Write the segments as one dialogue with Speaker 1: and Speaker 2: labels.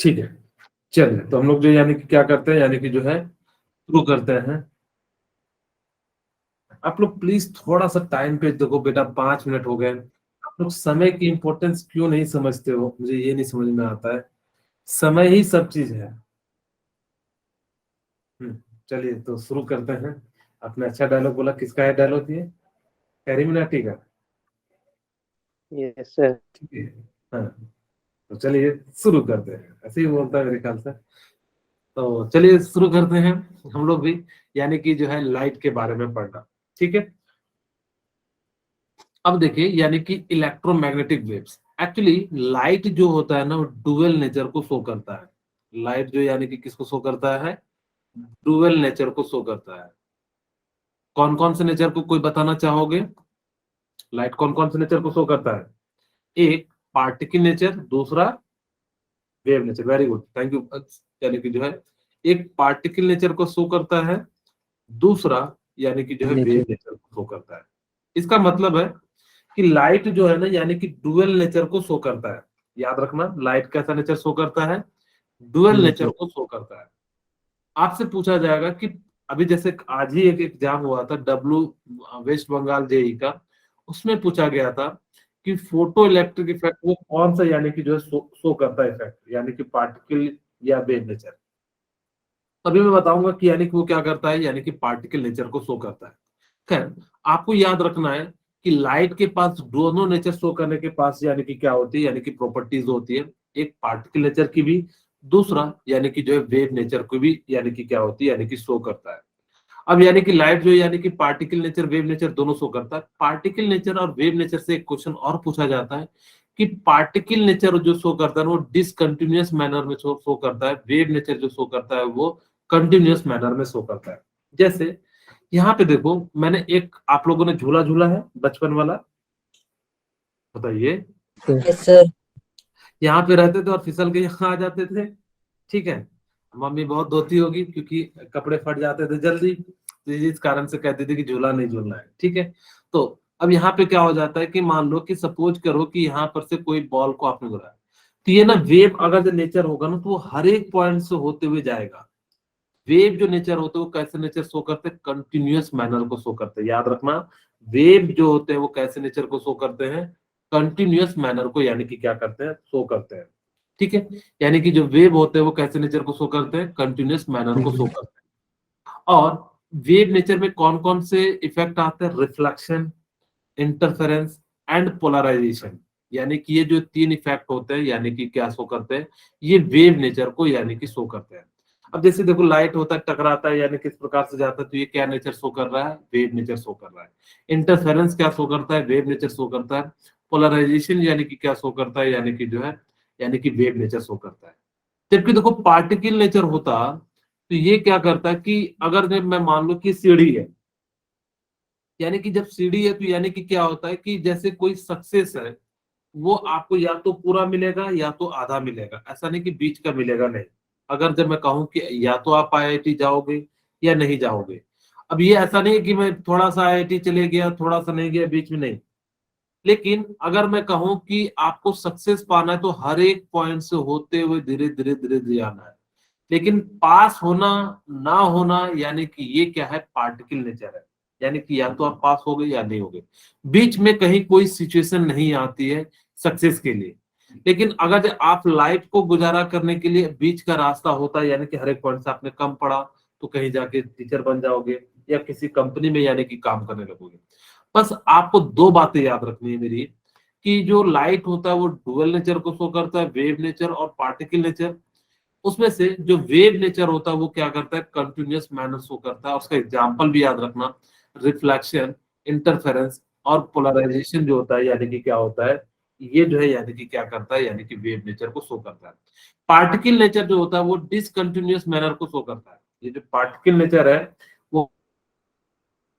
Speaker 1: ठीक है, चलिए तो हम लोग जो यानी कि क्या करते हैं, यानी कि जो है शुरू करते हैं। आप लोग प्लीज थोड़ा सा टाइम पे देखो बेटा, 5 मिनट हो गए। आप लोग समय की इंपॉर्टेंस क्यों नहीं समझते हो, मुझे ये नहीं समझ में आता है। समय ही सब चीज है। चलिए तो शुरू करते हैं। आपने अच्छा डायलॉग बोला, किसका है डायलॉग ये? कैरी मिनाटी का।
Speaker 2: Yes sir.
Speaker 1: ठीक है। हाँ, तो चलिए शुरू करते हैं, ऐसे ही बोलता है मेरे ख्याल से। तो चलिए शुरू करते हैं हम लोग भी, यानी कि जो है लाइट के बारे में पढ़ना। ठीक है, अब देखिए यानी कि इलेक्ट्रोमैग्नेटिक वेव्स, एक्चुअली लाइट जो होता है ना वो डुअल नेचर को शो करता है। लाइट जो यानी कि किसको शो करता है? डुअल नेचर को शो करता है। कौन कौन से नेचर को कोई बताना चाहोगे? लाइट कौन कौन से नेचर को शो करता है? एक पार्टिकल नेचर, दूसरा wave nature. Very good, thank you. यानी कि जो है एक पार्टिकल नेचर को शो करता है, दूसरा यानी कि जो है वेव
Speaker 2: नेचर।
Speaker 1: नेचर को शो करता है। इसका मतलब है कि लाइट जो है ना यानी कि डुअल नेचर को शो करता है। याद रखना, लाइट कैसा नेचर शो करता है? Dual nature
Speaker 2: nature.
Speaker 1: को शो करता है। आपसे पूछा जाएगा कि अभी जैसे आज ही एक एग्जाम हुआ था डब्ल्यू वेस्ट बंगाल जेई का, उसमें पूछा गया था कि फोटो इलेक्ट्रिक इफेक्ट वो कौन सा यानी कि जो है शो करता है इफेक्ट, यानी कि पार्टिकल या वेव नेचर। अभी मैं बताऊंगा कि यानी कि वो क्या करता है, यानी कि पार्टिकल नेचर को शो करता है। खैर, आपको याद रखना है कि लाइट के पास दोनों नेचर शो करने के पास यानी कि क्या होती है, यानी कि प्रॉपर्टीज होती है। एक पार्टिकल नेचर की भी, दूसरा यानी कि जो है वेव नेचर को भी यानी कि क्या होती है, यानी कि शो करता है। अब यानी कि लाइट जो है यानी कि पार्टिकल नेचर वेव नेचर दोनों शो करता है। पार्टिकल नेचर और वेव नेचर से एक क्वेश्चन और पूछा जाता है कि पार्टिकल नेचर जो शो करता है वो डिसकंटिन्यूअस मैनर में शो करता है, वेव नेचर जो शो करता है वो कंटिन्यूअस मैनर में शो करता है। जैसे यहाँ पे देखो, मैंने एक, आप लोगों ने झूला झूला है बचपन वाला, बताइए।
Speaker 2: Yes sir.
Speaker 1: यहाँ पे रहते थे और फिसल के यहाँ आ जाते थे। ठीक है, मम्मी बहुत धोती होगी क्योंकि कपड़े फट जाते थे जल्दी, तो इस कारण से कहती थी कि झूला नहीं झूलना है। ठीक है, तो अब यहाँ पे क्या हो जाता है कि मान लो कि सपोज करो कि यहाँ पर से कोई बॉल को आपने उड़ाया, तो ये ना वेव अगर जो नेचर होगा ना तो वो हर एक पॉइंट से होते हुए जाएगा। वेव जो नेचर होते हैं वो कैसे नेचर शो करते हैं? कंटिन्यूअस मैनर को शो करते हैं। याद रखना, वेव जो होते हैं वो कैसे नेचर को शो करते हैं? कंटिन्यूअस मैनर को यानी कि क्या करते हैं? शो करते हैं। ठीक है, यानी कि जो वेव होते हैं वो कैसे नेचर को शो करते हैं? कंटिन्यूअस मैनर को शो करते हैं। और वेव नेचर में कौन कौन से इफेक्ट आते हैं? Reflection, interference and polarisation. यानी कि ये जो तीन इफेक्ट होते हैं यानी कि क्या शो करते हैं? ये वेव नेचर को यानी कि शो करते हैं। अब जैसे देखो लाइट होता है, टकराता है यानी किस प्रकार से जाता है, तो ये क्या नेचर शो कर रहा है? वेव नेचर शो कर रहा है। इंटरफेरेंस क्या शो करता है? वेव नेचर शो करता है। पोलराइजेशन यानी कि क्या शो करता है? यानी कि जो है यानी कि वेव नेचर शो करता है। जबकि देखो पार्टिकल नेचर होता तो ये क्या करता है कि अगर मैं मान लो कि सीढ़ी है, यानी कि जब सीढ़ी है तो यानी कि क्या होता है कि जैसे कोई सक्सेस है, वो आपको या तो पूरा मिलेगा या तो आधा मिलेगा, ऐसा नहीं कि बीच का मिलेगा, नहीं। अगर जब मैं कहूँ कि या तो आप आईआईटी जाओगे या नहीं जाओगे, अब ये ऐसा नहीं है कि मैं थोड़ा सा आईआईटी चले गया थोड़ा सा नहीं गया, बीच में नहीं। लेकिन अगर मैं कहूँ कि आपको सक्सेस पाना है तो हर एक पॉइंट से होते हुए धीरे धीरे धीरे धीरे आना है। लेकिन पास होना ना होना यानी कि ये क्या है? पार्टिकल नेचर है। यानी कि या तो आप पास हो गए या नहीं हो गए, बीच में कहीं कोई सिचुएशन नहीं आती है सक्सेस के लिए। लेकिन अगर आप लाइफ को गुजारा करने के लिए बीच का रास्ता होता है, यानी कि हर एक पॉइंट से आपने कम पढ़ा तो कहीं जाके टीचर बन जाओगे या किसी कंपनी में यानी कि काम करने लगोगे। बस आपको दो बातें याद रखनी है मेरी, कि जो लाइट होता है वो डुअल नेचर को शो करता है, वेव नेचर और पार्टिकल नेचर। उसमें से जो वेव नेचर होता है वो क्या करता है? कंटिन्यूअस मैनर शो करता है। उसका एग्जांपल भी याद रखना, रिफ्लेक्शन, इंटरफेरेंस और पोलराइजेशन जो होता है यानी कि क्या होता है? ये जो है यानी कि क्या करता है? यानी कि वेव नेचर को शो करता है। पार्टिकल नेचर जो होता है वो डिसकंटिन्यूअस मैनर को शो करता है। ये जो पार्टिकल नेचर है वो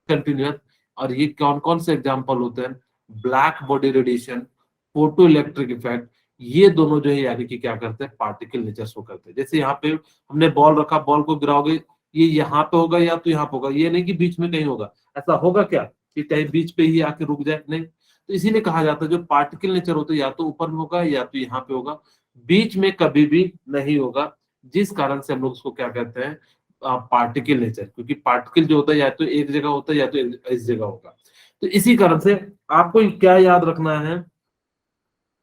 Speaker 1: कंटिन्यूअस, और ये कौन कौन से एग्जांपल होते हैं? Black body radiation, photo electric effect, ये दोनों जो है यानी कि क्या करते हैं? पार्टिकल नेचर शो करते हैं। जैसे यहाँ पे हमने बॉल रखा, बॉल को गिराओगे, ये यहाँ पे होगा या तो यहाँ पे होगा, ये नहीं कि बीच में कहीं होगा। ऐसा होगा क्या कि कहीं बीच पे ही आके रुक जाए? नहीं। तो इसीलिए कहा जाता है जो पार्टिकल नेचर होता है या तो ऊपर में होगा या तो यहाँ पे होगा, बीच में कभी भी नहीं होगा, जिस कारण से हम लोग उसको क्या कहते हैं, पार्टिकल नेचर, क्योंकि पार्टिकल जो होता है या तो एक जगह होता है या तो इस जगह होगा। तो इसी कारण से आपको क्या याद रखना है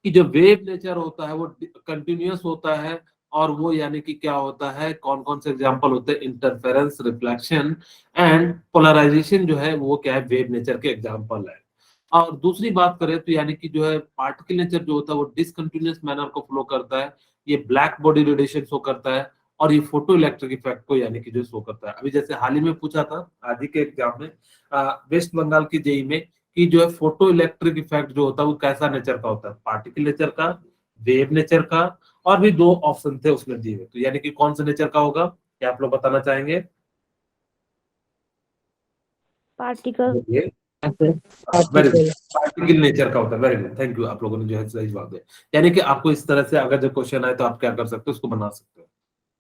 Speaker 1: कि जो वेव नेचर होता है वो कंटिन्यूअस होता है, और वो यानी कि क्या होता है, कौन कौन से एग्जांपल होते हैं, इंटरफेरेंस, रिफ्लेक्शन एंड पोलराइजेशन, जो है वो क्या है, वेव नेचर के एग्जांपल है। और दूसरी बात करें तो यानी कि जो है पार्टिकल नेचर जो होता है वो डिसकंटिन्यूअस मैनर को फ्लो करता है, ये ब्लैक बॉडी रेडिएशन शो करता है, और ये फोटो इलेक्ट्रिक इफेक्ट को यानी कि जो शो करता है। अभी जैसे हाल ही में पूछा था आज ही के एग्जाम में, वेस्ट बंगाल की जेई में, कि जो है फोटो इलेक्ट्रिक इफेक्ट जो होता है वो कैसा नेचर का होता है, पार्टिकल नेचर का, वेव नेचर का, और भी दो ऑप्शन थे उसमें दिए हुए, तो यानी कि कौन से नेचर का होगा, क्या आप लोग बताना चाहेंगे?
Speaker 2: Particle.
Speaker 1: Very good, particle nature का होता है। वेरी गुड, थैंक यू, आप लोगों ने जो है सही जवाब दिया। यानी कि आपको इस तरह से अगर जो क्वेश्चन आए तो आप क्या कर सकते हो, उसको बना सकते हो।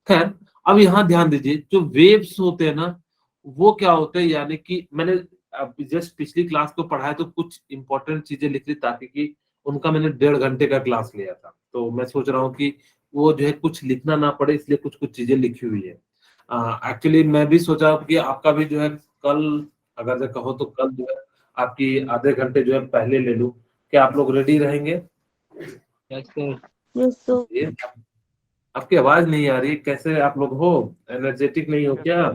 Speaker 1: खैर, अब यहाँ ध्यान दीजिए, जो वेव्स होते हैं ना, वो क्या होते हैं, यानी कि मैंने अब जस्ट पिछली क्लास को पढ़ाया तो कुछ इंपॉर्टेंट चीजें लिख ली, ताकि कि उनका मैंने 1.5 घंटे का क्लास लिया था, तो मैं सोच रहा हूँ कि वो जो है कुछ लिखना ना पड़े, इसलिए कुछ कुछ चीजें लिखी हुई है। एक्चुअली मैं भी सोचा कि आपका भी जो है कल, अगर जो कहो तो कल जो है आपकी आधे घंटे जो है पहले ले लूं, क्या आप लोग रेडी रहेंगे?
Speaker 2: Yes sir.
Speaker 1: ये आपकी आवाज नहीं आ रही, कैसे आप लोग हो, एनर्जेटिक नहीं हो क्या?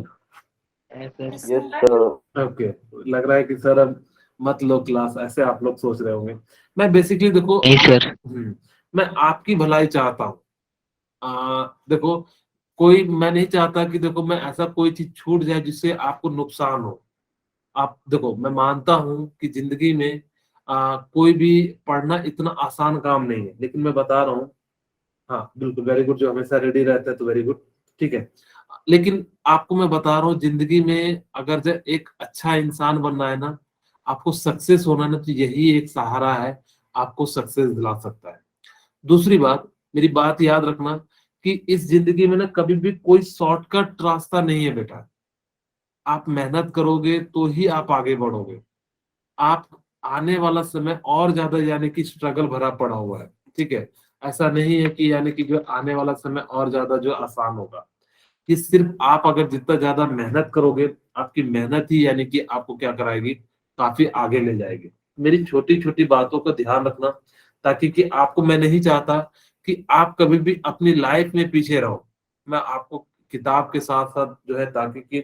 Speaker 3: Yes sir.
Speaker 1: ओके, लग रहा है कि सर अब मत लो क्लास, ऐसे आप लोग सोच रहे होंगे। मैं बेसिकली देखो,
Speaker 3: नहीं सर।
Speaker 1: मैं आपकी भलाई चाहता हूँ। देखो, कोई, मैं नहीं चाहता कि देखो मैं ऐसा कोई चीज छूट जाए जिससे आपको नुकसान हो। आप देखो, मैं मानता हूँ कि जिंदगी में कोई भी पढ़ना इतना आसान काम नहीं है, लेकिन मैं बता रहा हूँ, हाँ बिल्कुल, वेरी गुड, जो हमेशा रेडी रहता है तो वेरी गुड, ठीक है। लेकिन आपको मैं बता रहा हूँ, जिंदगी में अगर जो एक अच्छा इंसान बनना है ना, आपको सक्सेस होना है ना, तो यही एक सहारा है, आपको सक्सेस दिला सकता है। दूसरी बात, मेरी बात याद रखना कि इस जिंदगी में ना कभी भी कोई शॉर्टकट रास्ता नहीं है बेटा। आप मेहनत करोगे तो ही आप आगे बढ़ोगे। आप, आने वाला समय और ज्यादा यानी कि स्ट्रगल भरा पड़ा हुआ है, ठीक है। ऐसा नहीं है कि यानी कि जो आने वाला समय और ज्यादा जो आसान होगा, कि सिर्फ आप अगर जितना ज्यादा मेहनत करोगे, आपकी मेहनत ही यानी कि आपको क्या कराएगी, काफी आगे ले जाएगी। मेरी छोटी छोटी बातों का ध्यान रखना, ताकि कि आपको, मैं नहीं चाहता कि आप कभी भी अपनी लाइफ में पीछे रहो। मैं आपको किताब के साथ साथ जो है, ताकि कि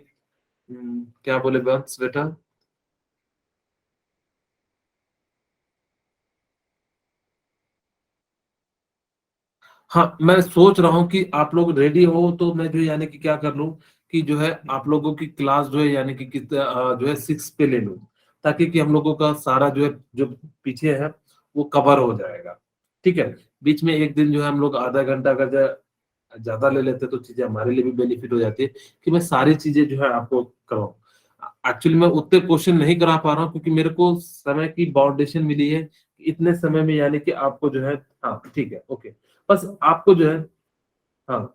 Speaker 1: क्या बोले बंस बेटा? हाँ, मैं सोच रहा हूँ कि आप लोग रेडी हो तो मैं जो यानी कि क्या कर लूँ, कि जो है आप लोगों की क्लास जो है यानी कि जो है 6 पे ले लूँ, ताकि कि हम लोगों का सारा जो है, जो पीछे है वो कवर हो जाएगा, ठीक है। बीच में एक दिन जो है हम लोग आधा घंटा अगर ज्यादा ले लेते तो चीजें हमारे लिए भी बेनिफिट हो जाती है, कि मैं सारी चीजें जो है आपको कराऊं। एक्चुअली मैं उतने क्वेश्चन नहीं करा पा रहा हूँ, क्योंकि मेरे को समय की बाउंडेशन मिली है, कि इतने समय में यानी कि आपको जो है, हाँ ठीक है, ओके, बस आपको जो है, हाँ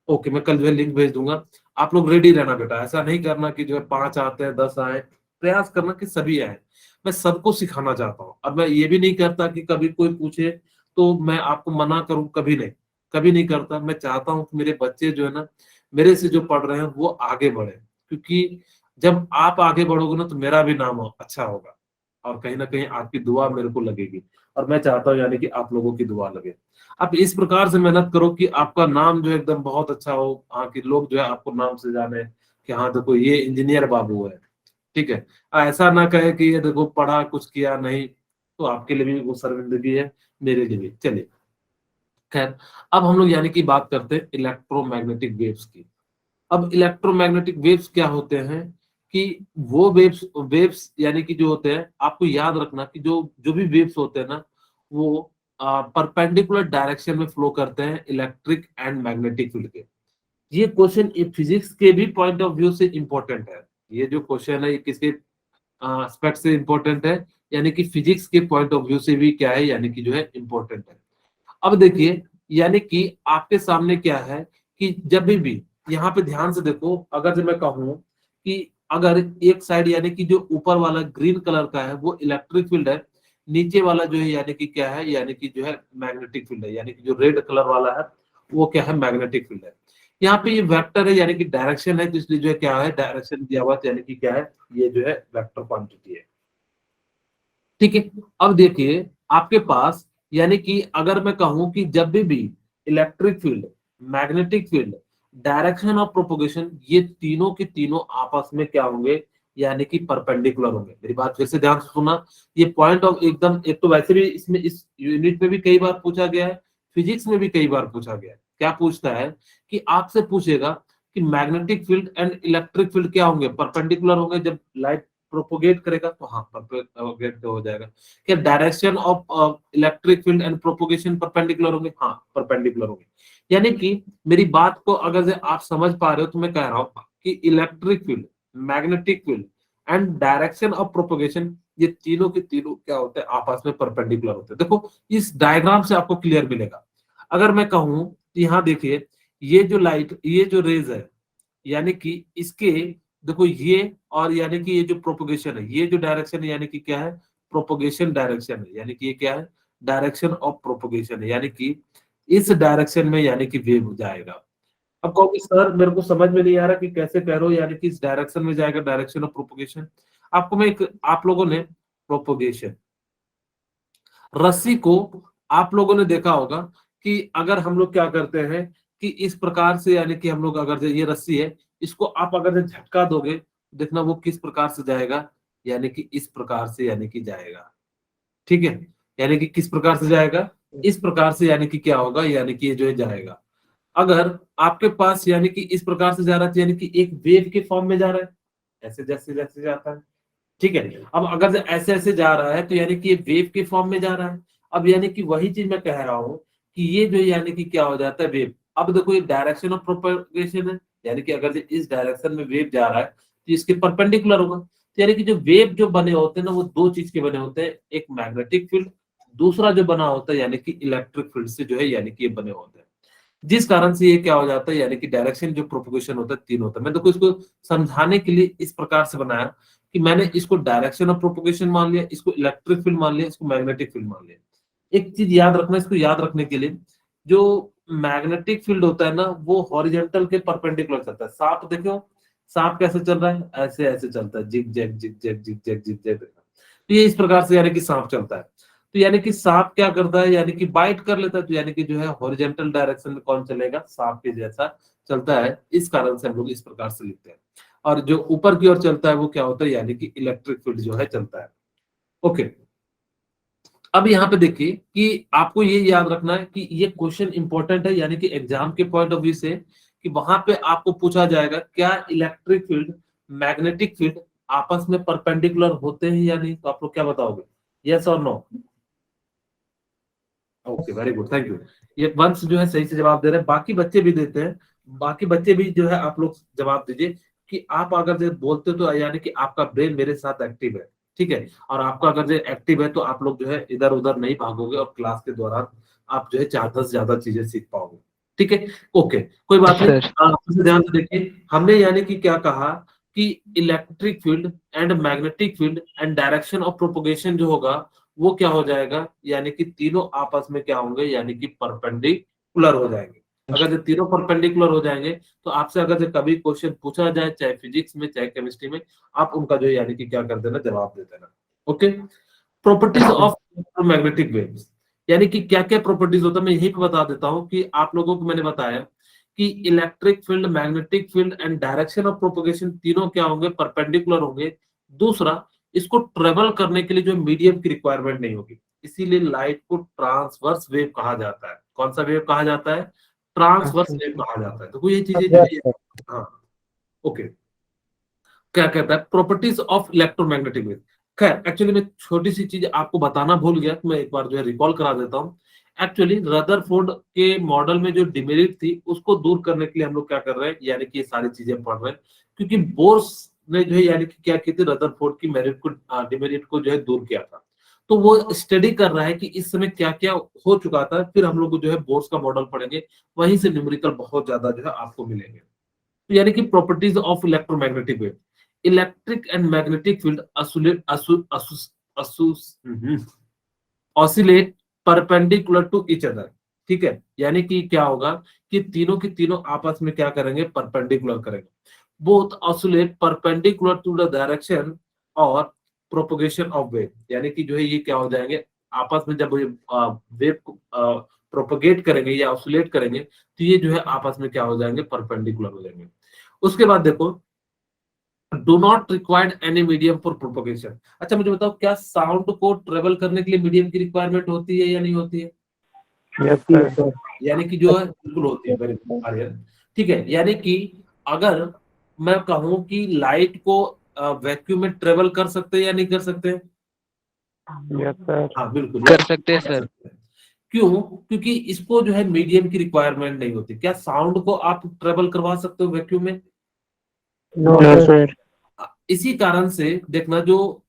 Speaker 1: ओके, मैं कल जो है लिंक भेज दूंगा। आप लोग रेडी रहना बेटा, ऐसा नहीं करना कि जो है 5 आते हैं 10 आए, प्रयास करना कि सभी आए। मैं सबको सिखाना चाहता हूँ, और मैं ये भी नहीं करता कि कभी कोई पूछे तो मैं आपको मना करूं, कभी नहीं, कभी नहीं करता। मैं चाहता हूँ कि मेरे बच्चे जो है ना, मेरे से जो पढ़ रहे हैं वो आगे बढ़े, क्योंकि जब आप आगे बढ़ोगे ना तो मेरा भी नाम अच्छा होगा, और कहीं ना कहीं आपकी दुआ मेरे को लगेगी, और मैं चाहता हूँ यानी कि आप लोगों की दुआ लगे। आप इस प्रकार से मेहनत करो कि आपका नाम जो है एकदम बहुत अच्छा हो, हाँ, कि लोग जो है आपको नाम से जाने, कि हाँ देखो ये इंजीनियर बाबू है, ठीक है। ऐसा ना कहे कि ये देखो पढ़ा कुछ किया नहीं, तो आपके लिए भी वो शर्मिंदगी है, मेरे लिए भी। चलिए, खैर, अब हम लोग यानी कि बात करते हैं इलेक्ट्रोमैग्नेटिक वेव्स की। अब इलेक्ट्रोमैग्नेटिक वेव्स क्या होते हैं, कि वो वेव्स वेव्स यानी कि जो होते हैं, आपको याद रखना कि जो जो भी वेव्स होते हैं ना, वो परपेंडिकुलर डायरेक्शन में फ्लो करते हैं, इलेक्ट्रिक एंड मैग्नेटिक फील्ड के। ये क्वेश्चन फिजिक्स के भी पॉइंट ऑफ व्यू से इंपॉर्टेंट है। ये जो क्वेश्चन है ये किसके एस्पेक्ट से इंपॉर्टेंट है, यानी कि फिजिक्स के पॉइंट ऑफ व्यू से भी क्या है, यानी कि जो है इंपॉर्टेंट है। अब देखिए, यानी कि आपके सामने क्या है, कि जब भी यहाँ पे ध्यान से देखो, अगर जब मैं कहूँ कि अगर एक साइड यानी कि जो ऊपर वाला ग्रीन कलर का है वो इलेक्ट्रिक फील्ड है, नीचे वाला जो है यानी कि क्या है, यानी कि जो है मैग्नेटिक फील्ड है, यानी कि जो रेड कलर वाला है वो क्या है, मैग्नेटिक फील्ड है। यहाँ पे ये वेक्टर है यानी कि डायरेक्शन है, तो इसलिए जो है क्या है, डायरेक्शन दिया हुआ है, यानी कि क्या है, ये जो है वेक्टर क्वांटिटी है। ठीक है, अब देखिए आपके पास, यानी कि अगर मैं कहूं कि जब भी electric field, magnetic field, direction of propagation, ये तीनों के तीनों आपस में क्या होंगे, यानी कि परपेंडिकुलर होंगे। मेरी बात फिर से ध्यान से सुना, ये पॉइंट ऑफ एकदम, एक तो वैसे भी इसमें इस यूनिट में भी कई बार पूछा गया है, फिजिक्स में भी कई बार पूछा गया है। क्या पूछता है कि आपसे पूछेगा कि magnetic field and electric field क्या होंगे, परपेंडिकुलर होंगे जब लाइट प्रोपोगेट करेगा, तो हाँ प्रोपोगेट हो जाएगा। क्या direction of electric field and propagation perpendicular होंगे, हाँ परपेंडिकुलर होंगे। यानी कि मेरी बात को अगर से आप समझ पा रहे हो तो मैं कह रहा हूं कि electric field, magnetic field and direction of propagation, ये तीनों के तीनों क्या होते हैं, आपस में परपेंडिकुलर होते हैं। देखो इस डायग्राम से आपको क्लियर मिलेगा। अगर मैं कहूं कि यहाँ देखिए, ये जो लाइट, ये जो रेज है, यानी कि इसके, देखो ये, और यानी कि ये जो प्रोपोगेशन है, ये जो डायरेक्शन है, यानी कि क्या है, प्रोपोगेशन डायरेक्शन है, यानी कि ये क्या है, डायरेक्शन ऑफ प्रोपोगेशन है, यानी कि इस डायरेक्शन में यानी कि वेव जाएगा। अब कहोगे सर मेरे को समझ में नहीं आ रहा कि कैसे कह रहे हो, यानी कि इस डायरेक्शन में जाएगा, डायरेक्शन ऑफ प्रोपोगेशन। आपको मैं एक, आप लोगों ने प्रोपोगेशन, रस्सी को आप लोगों ने देखा होगा कि अगर हम लोग क्या करते हैं कि इस प्रकार से, यानी कि हम लोग अगर ये रस्सी है, इसको आप अगर झटका दोगे, देखना वो किस प्रकार से जाएगा, यानी कि इस प्रकार से यानी कि जाएगा। ठीक है, यानी कि किस प्रकार से जाएगा, इस प्रकार से, यानी कि क्या होगा, यानी कि ये जो है जाएगा। अगर आपके पास यानी कि इस प्रकार से जा रहा है, तो यानी कि एक वेव के फॉर्म में जा रहा है, ऐसे जैसे जैसे जाता है। ठीक है, अब अगर ऐसे ऐसे जा रहा है तो यानी कि ये वेव के फॉर्म में जा रहा है। अब यानी कि वही चीज मैं कह रहा हूं कि ये जो यानी कि क्या हो जाता है, वेव। अब देखो ये डायरेक्शन ऑफ प्रोपगेशन है, यानी कि अगर इस डायरेक्शन में वेव जा रहा है तो इसके परपेंडिकुलर होगा। तो यानी कि जो वेव जो बने होते हैं ना, वो दो चीज के बने होते हैं, एक मैग्नेटिक फील्ड, दूसरा जो बना होता है यानी कि इलेक्ट्रिक फील्ड से जो है, यानी कि ये बने होते हैं। जिस कारण से ये क्या हो जाता है, यानी कि डायरेक्शन जो प्रोपगेशन होता है तीन होता है। मैं देखो इसको समझाने के लिए इस प्रकार से बनाया कि मैंने इसको डायरेक्शन ऑफ प्रोपगेशन मान लिया, इसको इलेक्ट्रिक फील्ड मान लिया, इसको मैग्नेटिक फील्ड मान लिया। एक चीज याद रखना, इसको याद रखने के लिए, जो मैग्नेटिक फील्ड होता है ना, वो हॉरिजॉन्टल के परपेंडिकुलर चलता है। सांप देखो, सांप कैसे चल रहा है, ऐसे ऐसे चलता है, zig zag zig zag zig zag zig zag. तो ये इस प्रकार से यानी कि सांप चलता है। तो यानी कि सांप क्या करता है, यानी कि बाइट कर लेता है, तो यानी कि जो है हॉरिजॉन्टल डायरेक्शन में कौन चलेगा, सांप के जैसा चलता है। इस कारण से हम लोग इस प्रकार से लिखते हैं। और जो ऊपर की ओर चलता है वो क्या होता है, यानी कि इलेक्ट्रिक फील्ड जो है चलता है। ओके, अब यहाँ पे देखिए कि आपको ये याद रखना है कि ये क्वेश्चन इंपॉर्टेंट है, यानी कि एग्जाम के पॉइंट ऑफ व्यू से, कि वहां पे आपको पूछा जाएगा क्या इलेक्ट्रिक फील्ड, मैग्नेटिक फील्ड आपस में परपेंडिकुलर होते हैं या नहीं, तो आप लोग क्या बताओगे, यस और no. Okay, very good, thank you. ये वंश जो है सही से जवाब दे रहे हैं, बाकी बच्चे भी देते हैं। बाकी बच्चे भी जो है आप लोग जवाब दीजिए कि आप अगर जो बोलते हो तो यानी कि आपका ब्रेन मेरे साथ एक्टिव है। ठीक है, और आपका अगर जो एक्टिव है तो आप लोग जो है इधर उधर नहीं भागोगे, और क्लास के दौरान आप जो है ज्यादा से ज्यादा चीजें सीख पाओगे। ठीक है, ओके, कोई बात नहीं।
Speaker 3: सर
Speaker 1: आप इसे ध्यान से देखिए, हमने यानी कि क्या कहा कि electric field and magnetic field and direction of propagation जो होगा वो क्या हो जाएगा, यानी कि तीनों आपस में क्या होंगे, यानी कि परपेंडिकुलर हो जाएंगे। अगर ये तीनों परपेंडिकुलर हो जाएंगे तो आपसे अगर जो कभी क्वेश्चन पूछा जाए, चाहे फिजिक्स में चाहे केमिस्ट्री में, आप उनका जो यानी कि क्या कर देना, जवाब दे देना। Okay, properties of magnetic waves, यानी कि क्या क्या प्रॉपर्टीज होता है, मैं यही पे बता देता हूं कि आप लोगों को मैंने बताया कि electric field, magnetic field and direction of propagation तीनों क्या होंगे, परपेंडिकुलर होंगे। दूसरा, इसको ट्रेवल करने के लिए जो मीडियम की रिक्वायरमेंट नहीं होगी, इसीलिए लाइट को ट्रांसवर्स वेव कहा जाता है। कौन सा वेव कहा जाता है, ट्रांसवर्स वेव कहा जाता है। तो ये चीजें जो है, हाँ, ओके। क्या कहता है, प्रॉपर्टीज ऑफ इलेक्ट्रोमैग्नेटिक वेव। खैर एक्चुअली मैं छोटी सी चीज आपको बताना भूल गया, तो मैं एक बार जो है रिकॉल करा देता हूँ। एक्चुअली रदरफोर्ड के मॉडल में जो डिमेरिट थी उसको दूर करने के लिए हम लोग क्या कर रहे हैं, यानी कि ये सारी चीजें पढ़ रहे हैं, क्योंकि बोर्स ने जो है यानी कि क्या की थी, रदरफोर्ड की मेरिट को, डिमेरिट को जो है दूर किया था। तो वो स्टडी कर रहा है कि इस समय क्या क्या हो चुका था, फिर हम लोग जो है बोर्स का मॉडल पढ़ेंगे, वहीं से न्यूमेरिकल बहुत ज्यादा जो है आपको मिलेंगे। तो यानी कि properties of electromagnetic wave, electric and magnetic field oscillate perpendicular to each other, ठीक है, यानी कि क्या होगा कि तीनों की तीनों आपस में क्या करेंगे, परपेंडिकुलर करेंगे। Both oscillate perpendicular to the direction और प्रोपगेशन ऑफ वेव, यानी कि जो है ये क्या हो जाएंगे आपस में, जब वेव को प्रोपगेट करेंगे या ऑसिलेट करेंगे तो ये जो है आपस में क्या हो जाएंगे, परपेंडिकुलर हो जाएंगे। उसके बाद देखो, do not required any medium for propagation. अच्छा मुझे बताओ, क्या साउंड को ट्रेवल करने के लिए मीडियम की रिक्वायरमेंट होती है या नहीं होती है?
Speaker 3: Yes, sir.
Speaker 1: यानी कि जो है बिल्कुल होती है, वेरी गुड आर्यन। ठीक है, यानी कि अगर मैं कहूं कि लाइट को वैक्यूम में ट्रेवल कर सकते हैं या नहीं कर सकते हैं?
Speaker 3: Yes, sir.
Speaker 1: हाँ बिल्कुल
Speaker 4: कर सकते हैं
Speaker 1: कर
Speaker 4: सर।
Speaker 1: सकते हैं। क्यों? क्योंकि इसको जो है मीडियम की रिक्वायरमेंट नहीं होती। क्या साउंड को आप ट्रेवल करवा सकते हो वैक्यूम में?
Speaker 3: No, sir.
Speaker 1: इसी कारण से देखना, जो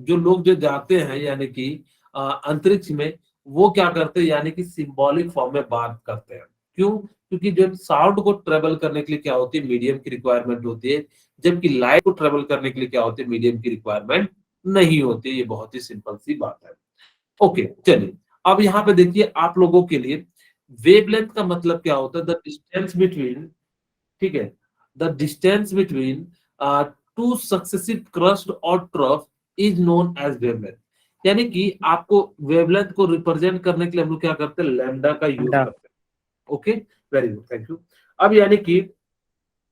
Speaker 1: लोग जो जाते हैं यानी कि अंतरिक्ष में, वो क्या करते हैं, यानी कि सिंबॉलिक फॉर्म में बात करते हैं। क्यों? क्योंकि जो साउंड को ट्रेवल करने के लिए क्या होती है, मीडियम की रिक्वायरमेंट होती है, जबकि लाइट को ट्रेवल करने के लिए क्या होती है, मीडियम की रिक्वायरमेंट नहीं होती। ये बहुत ही सिंपल सी बात है। ओके चलिए, अब यहाँ पे देखिए आप लोगों के लिए वेवलेंथ का मतलब क्या होता है, द डिस्टेंस बिटवीन, ठीक है, the distance between two successive crest और trough is known as wavelength. यानी कि आपको वेवलेंथ को रिप्रेजेंट करने के लिए हम लोग क्या करते हैं, लैम्डा का यूज
Speaker 3: लैम्डा।
Speaker 1: करते हैं। Okay, very good, thank you. अब यानी कि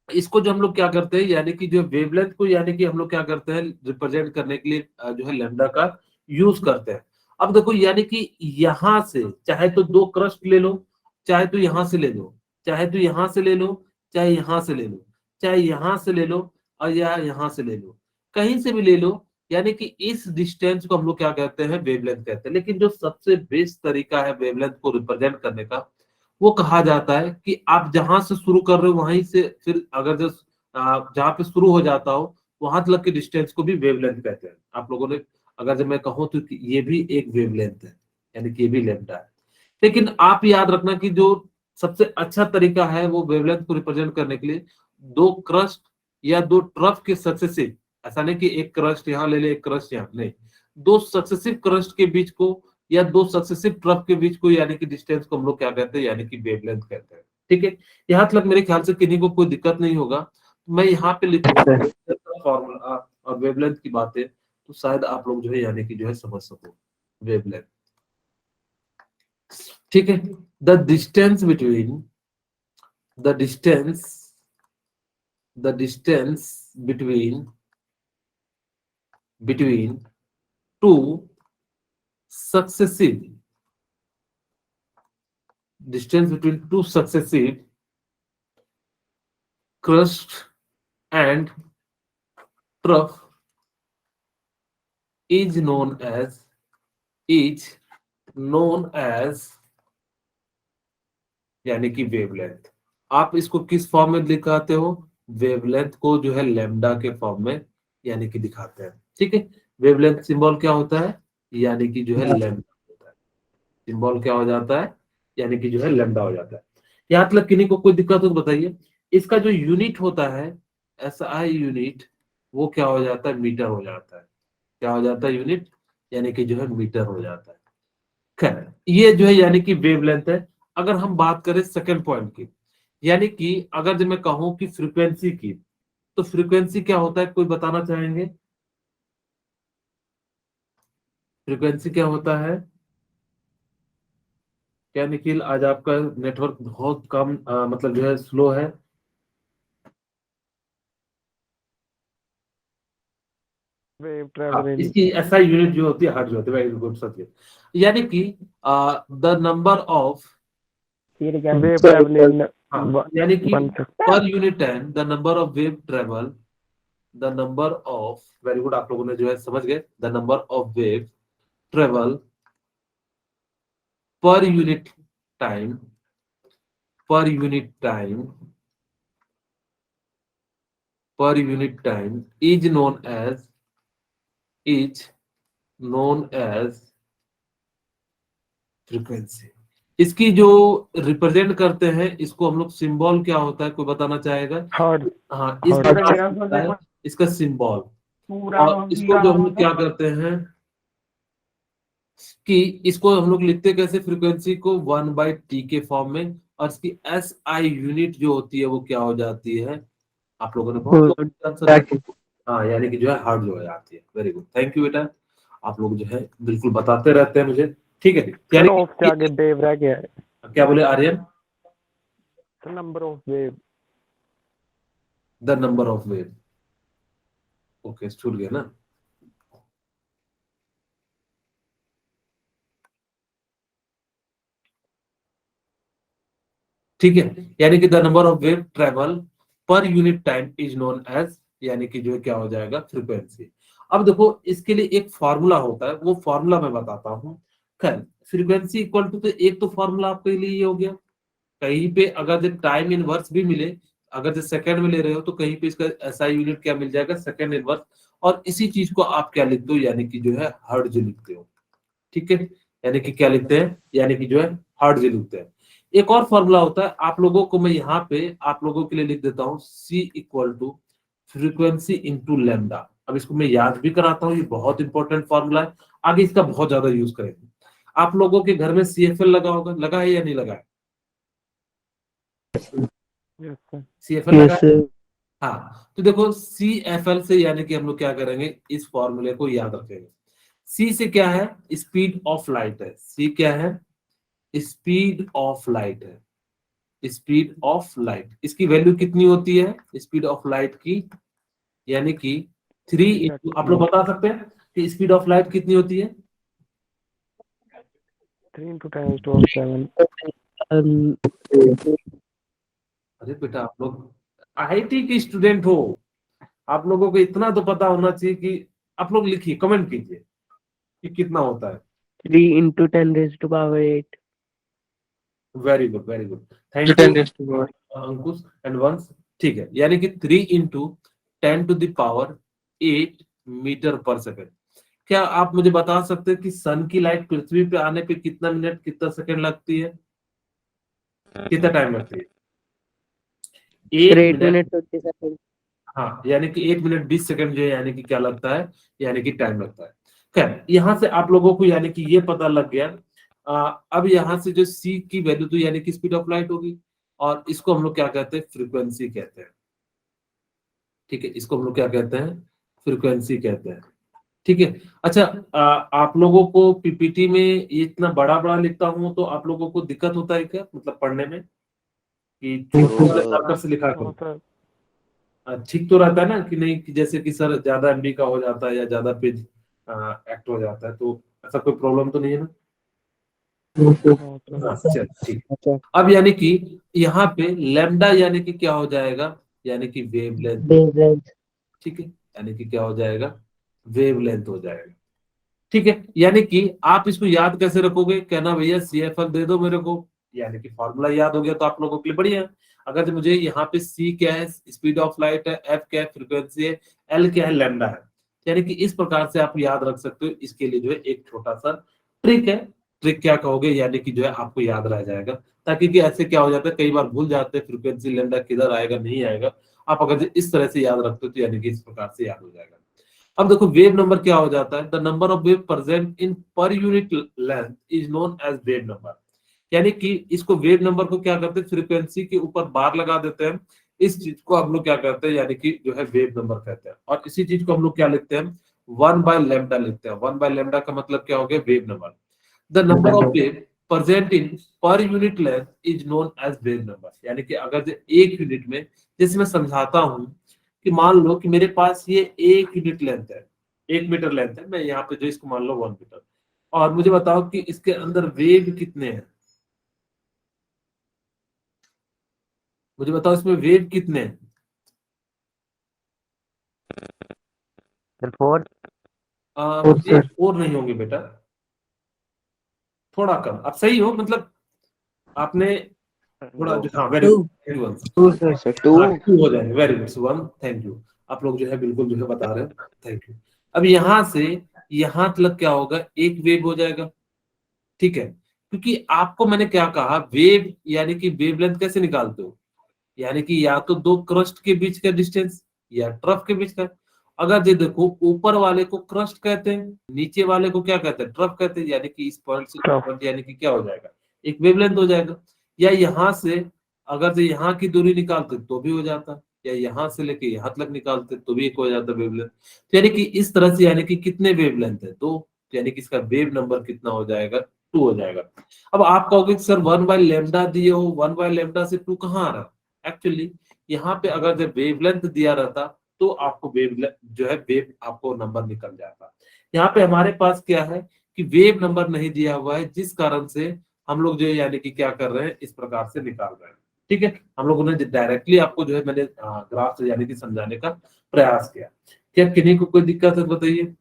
Speaker 1: इसको जो हम लोग क्या करते हैं, यानी कि जो वेवलेंथ को, यानी कि हम लोग क्या करते हैं, रिप्रेजेंट करने के लिए जो है लैम्डा का यूज करते हैं। अब देखो, यानी कि यहां से चाहे तो दो क्रस्ट ले लो, चाहे तो यहां से ले लो, चाहे तो यहां से ले लो, चाहे यहां से ले लो, चाहे यहां से ले लो, और या यहां से ले लो, कहीं से भी ले लो, यानी कि इस डिस्टेंस को हम लोग क्या कहते हैं, वेवलेंथ कहते हैं। लेकिन जो सबसे बेस्ट तरीका है वेवलेंथ को रिप्रेजेंट करने का, वो कहा जाता है कि आप जहां से शुरू कर रहे हो वहीं से फिर अगर जो जहां पे शुरू हो जाता हो वहां तक के डिस्टेंस को भी वेवलेंथ कहते हैं। आप लोगों ने अगर जब मैं कहूँ तो कि ये भी एक वेवलेंथ है, यानी कि ये भी लैम्डा है। लेकिन आप याद रखना कि जो सबसे अच्छा तरीका है वो वेवलेंथ को रिप्रेजेंट करने के लिए, दो क्रस्ट या दो ट्रफ के सक्सेसिव, ऐसा नहीं कि एक क्रस्ट यहाँ ले ले एक क्रस्ट यहाँ, नहीं, दो सक्सेसिव क्रस्ट के बीच को या दो सक्सेसिव ट्रफ के बीच को, यानी कि डिस्टेंस को हम लोग क्या कहते हैं, यानी कि वेवलेंथ कहते हैं। ठीक है, यहाँ तक मेरे ख्याल से किन्हीं को कोई दिक्कत नहीं होगा। मैं यहाँ पे लिखूंगा फॉर्मूला और वेवलेंथ की बातें, तो शायद आप लोग जो है यानी कि जो है समझ सको वेवलेंथ। ठीक है, the distance between the distance the distance between to successive distance between two successive crust and trough is known as यानी कि वेवलेंथ। आप इसको किस फॉर्म में दिखाते हो, वेवलेंथ को जो है लैम्डा के फॉर्म में यानी कि दिखाते हैं। ठीक है, वेवलेंथ सिंबल क्या होता है, यानी कि जो है लैम्डा होता है। सिंबल क्या हो जाता है, यानी कि जो है लैम्डा हो जाता है। यहाँ तक किन्हीं को कोई दिक्कत हो तो बताइए। इसका जो यूनिट होता है, SI यूनिट, वो क्या हो जाता है, मीटर हो जाता है। क्या हो जाता है यूनिट, यानी कि जो है मीटर हो जाता है। खैर, ये जो है यानी कि वेवलेंथ है। अगर हम बात करें सेकंड पॉइंट की, यानी कि अगर जब मैं कहूं कि फ्रीक्वेंसी की, तो फ्रीक्वेंसी क्या होता है, कोई बताना चाहेंगे? फ्रीक्वेंसी क्या होता है? क्या निखिल, आज आपका नेटवर्क बहुत कम मतलब जो है स्लो है।
Speaker 3: Wave
Speaker 1: हाँ,
Speaker 3: travel in
Speaker 1: इसकी SI यूनिट जो होती है हर्ट्ज होती है। Very good Satya. यानी कि the number of,
Speaker 3: wave travel in
Speaker 1: हाँ, यानी कि
Speaker 3: 1 second.
Speaker 1: Per unit time the number of wave travel, the number of, very good, आप लोगों ने जो है समझ गए, the number of wave travel per unit time, per unit time, per unit time is known as frequency. इसकी जो represent करते हैं, इसको हम लोग सिंबल क्या होता है, कोई बताना चाहेगा?
Speaker 3: Hard.
Speaker 1: हाँ, इसका
Speaker 3: Hard.
Speaker 1: क्या होता है, इसका सिंबल। और इसको जो हम लोग क्या करते हैं, कि इसको हम लोग लिखते कैसे, फ्रीक्वेंसी को 1/t के फॉर्म में, और इसकी SI यूनिट जो होती है वो क्या हो जाती है, आप लोगों ने बहुत आंसर दिया। हाँ, यानी कि जो है हर्ट्ज हो जाती है। वेरी गुड, थैंक यू बेटा, आप लोग जो है बिल्कुल बताते रहते हैं मुझे, ठीक है।
Speaker 3: सर
Speaker 1: यानी
Speaker 3: ऑफ से आगे वेव रह गया है।
Speaker 1: क्या बोले Aryan?
Speaker 3: Sir number of wave.
Speaker 1: The number of wave, okay, छूट गया ना। ठीक है, यानी कि the number of wave travel per unit time is known as, यानी कि जो है क्या हो जाएगा, फ्रीक्वेंसी। अब देखो इसके लिए एक फॉर्मूला होता है, वो फॉर्मूला मैं बताता हूँ। खैर, फ्रीक्वेंसी इक्वल टू, तो एक तो फॉर्मूला आपके लिए ये हो गया। कहीं पे अगर जो टाइम इनवर्स भी मिले, अगर जो सेकंड में ले रहे हो तो कहीं पे इसका एसआई यूनिट क्या मिल जाएगा, सेकंड इनवर्स। और इसी चीज को आप क्या लिखते हो, यानी कि जो है हर्ट्ज लिखते हो। ठीक है, यानी कि क्या लिखते हैं, यानी कि जो है हर्ट्ज लिखते हैं। एक और फॉर्मूला होता है, आप लोगों को मैं यहाँ पे आप लोगों के लिए लिख देता हूँ, C equal to frequency into lambda. अब इसको मैं याद भी कराता हूँ, ये बहुत इंपॉर्टेंट फॉर्मूला है, आगे इसका बहुत ज्यादा यूज करेंगे। आप लोगों के घर में CFL लगा होगा, लगा है या नहीं लगा है?
Speaker 3: Yes sir.
Speaker 1: CFL लगा है? हाँ, तो देखो CFL से यानी कि हम लोग क्या करेंगे, इस फॉर्मूले को याद रखेंगे। C से क्या है, स्पीड ऑफ लाइट है। C क्या है, स्पीड ऑफ लाइट है। स्पीड ऑफ लाइट, इसकी वैल्यू कितनी होती है स्पीड ऑफ लाइट की, यानी कि 3 आप लोग बता सकते हैं कि स्पीड ऑफ लाइट कितनी होती है?
Speaker 3: 3 × 10⁻⁷
Speaker 1: अरे बेटा, आप लोग IIT के स्टूडेंट हो, आप लोगों को इतना तो पता होना चाहिए कि आप लोग लिखिए, कमेंट कीजिए कि कितना होता है।
Speaker 2: 3 × 10⁸
Speaker 1: very good, very good, thank you Ankush and वंश। ठीक है, यानी कि 3 × 10⁸ मीटर पर सेकंड। क्या आप मुझे बता सकते हैं कि सन की लाइट पृथ्वी पे आने पे कितना मिनट कितना सेकंड लगती है, कितना टाइम लगती है? 1 मिनट,
Speaker 2: 8 मिनट 20 सेकंड।
Speaker 1: हाँ, यानी कि 1 मिनट 20 सेकंड जो है, यानी कि क्या लगता है, यानी कि टाइम लगता है। खैर, यहां से आप लोगों को यानी कि ये पता लग गया। अब यहाँ से जो C की वैल्यू, तो यानी कि स्पीड ऑफ लाइट होगी, और इसको हम लोग क्या कहते हैं, फ्रीक्वेंसी कहते हैं। ठीक है, इसको हम लोग क्या कहते हैं, फ्रीक्वेंसी कहते हैं। ठीक है, अच्छा, आप लोगों को PPT में ये इतना बड़ा बड़ा लिखता हूँ तो आप लोगों को दिक्कत होता है क्या, मतलब पढ़ने में, कि छोटे वाले मार्कर से लिखा
Speaker 3: हाँ
Speaker 1: करो?
Speaker 3: सर।
Speaker 1: ठीक तो रहता है ना, कि नहीं, कि जैसे कि सर ज्यादा MB का हो जाता है या ज्यादा पेज एक्ट हो जाता है, तो ऐसा कोई प्रॉब्लम तो नहीं है ना?
Speaker 3: हाँ सर।
Speaker 1: हाँ, चल ठीक। अब यानी कि यहाँ पे लेमडा यानी कि क्या हो जाएगा, यानी कि वेवलेंथ। ठीक है, यानी कि क्या हो जाएगा, वेवलेंथ हो जाएगा। ठीक है, यानी कि आप इसको याद कैसे रखोगे, कहना भैया CFL दे दो मेरे को, यानी कि फॉर्मूला याद हो गया तो आप लोगों के लिए बढ़िया है। अगर मुझे यहाँ पे C क्या है, स्पीड ऑफ लाइट है, F क्या है, फ्रीक्वेंसी है, L क्या है, लैम्डा है। यानी कि इस प्रकार से आप याद रख सकते हो। इसके लिए जो है एक छोटा सा ट्रिक है। ट्रिक क्या कहोगे, यानी कि जो है आपको याद रह जाएगा, ताकि कि ऐसे क्या हो जाता है, कई बार भूल जाते हैं फ्रीक्वेंसी लैम्डा किधर आएगा नहीं आएगा। आप अगर इस तरह से याद रखते हो तो यानी कि इस प्रकार से याद हो जाएगा। अब देखो वेव नंबर क्या हो जाता है, the number of wave present in per unit length is known as wave number. यानी कि इसको वेव नंबर को क्या करते हैं, फ्रीक्वेंसी के ऊपर बार लगा देते हैं, इस चीज को हम लोग क्या करते हैं, यानी कि जो है वेव नंबर कहते हैं। और इसी चीज को हम लोग क्या लिखते हैं, 1/λ लिखते हैं। 1/λ का मतलब क्या हो गया, wave number. The number of wave present in per unit length is known as wave number. यानी कि अगर जो एक यूनिट में, जैसे मैं समझाता हूँ कि मान लो कि मेरे पास ये 1 यूनिट लेंथ है, 1 मीटर लेंथ है, मैं यहाँ पे जो इसको मान लो 1 मीटर, और मुझे बताओ कि इसके अंदर वेव कितने हैं, मुझे बताओ इसमें वेव कितने हैं? वेव 4 नहीं होंगे बेटा, थोड़ा कम। आप सही हो, मतलब आपने थोड़ा, हाँ, वेरी गुड, हाँ 2 हो जाएंगे। Very good Shubham, thank you. आप लोग जो है बिल्कुल जो है बता रहे हैं, थैंक यू। अब यहाँ से यहाँ तक क्या होगा, एक वेव हो जाएगा। ठीक है, क्योंकि आपको मैंने क्या कहा, वेव यानी कि वेवलेंथ कैसे निकालते हो, यानी कि या तो दो क्रस्ट के बीच का डिस्टेंस या ट्रफ के बीच का। अगर ये देखो ऊपर वाले को क्रस्ट कहते हैं, नीचे वाले को क्या कहते हैं, ट्रफ कहते हैं, यानी कि इस पॉइंट से
Speaker 3: Trough.
Speaker 1: पॉइंट यानी कि क्या हो जाएगा, एक वेवलेंथ हो जाएगा। या यहाँ से अगर जो यहाँ की दूरी निकालते तो भी हो जाता, या यहाँ से लेके यहाँ तक निकालते तो भी एक हो जाता वेवलेंथ। तो यानी कि इस तरह से यानी कि कितने वेवलेंथ है, दो, तो यानी कि इसका वेव नंबर कितना हो जाएगा, 2 हो जाएगा। अब आप कहोगे सर 1/λ दिए हो, 1/λ से 2 कहाँ आ रहा, एक्चुअली यहाँ पे अगर जब वेवलेंथ दिया रहता तो आपको वेव जो है वेव आपको नंबर निकल जाता। यहाँ पे हमारे पास क्या है कि वेव नंबर नहीं दिया हुआ है, जिस कारण से हम लोग जो है यानी कि क्या कर रहे हैं, इस प्रकार से निकाल रहे हैं। ठीक है, हम लोगों ने डायरेक्टली आपको जो है मैंने ग्राफ से यानी कि समझाने का प्रयास किया। क्या किन्हीं को कोई दिक्कत है बताइए?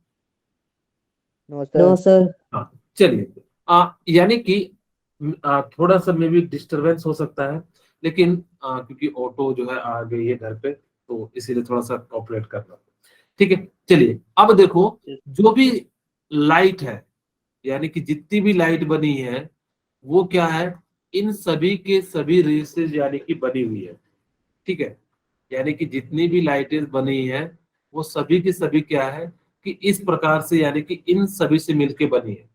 Speaker 4: No sir.
Speaker 1: हाँ, चलिए। यानी कि थोड़ा सा मे भी डिस्टरबेंस हो सकता है, लेकिन क्योंकि ऑटो जो है आ गई है घर पे, तो इसीलिए थोड़ा सा कॉपरेट करना। ठीक है, चलिए अब देखो, जो भी लाइट है यानी कि जितनी भी लाइट बनी है वो क्या है, इन सभी के सभी रेसेस यानी कि बनी हुई है। ठीक है, यानी कि जितनी भी लाइटें बनी है वो सभी की सभी क्या है कि इस प्रकार से यानी कि इन सभी से मिलके बनी है।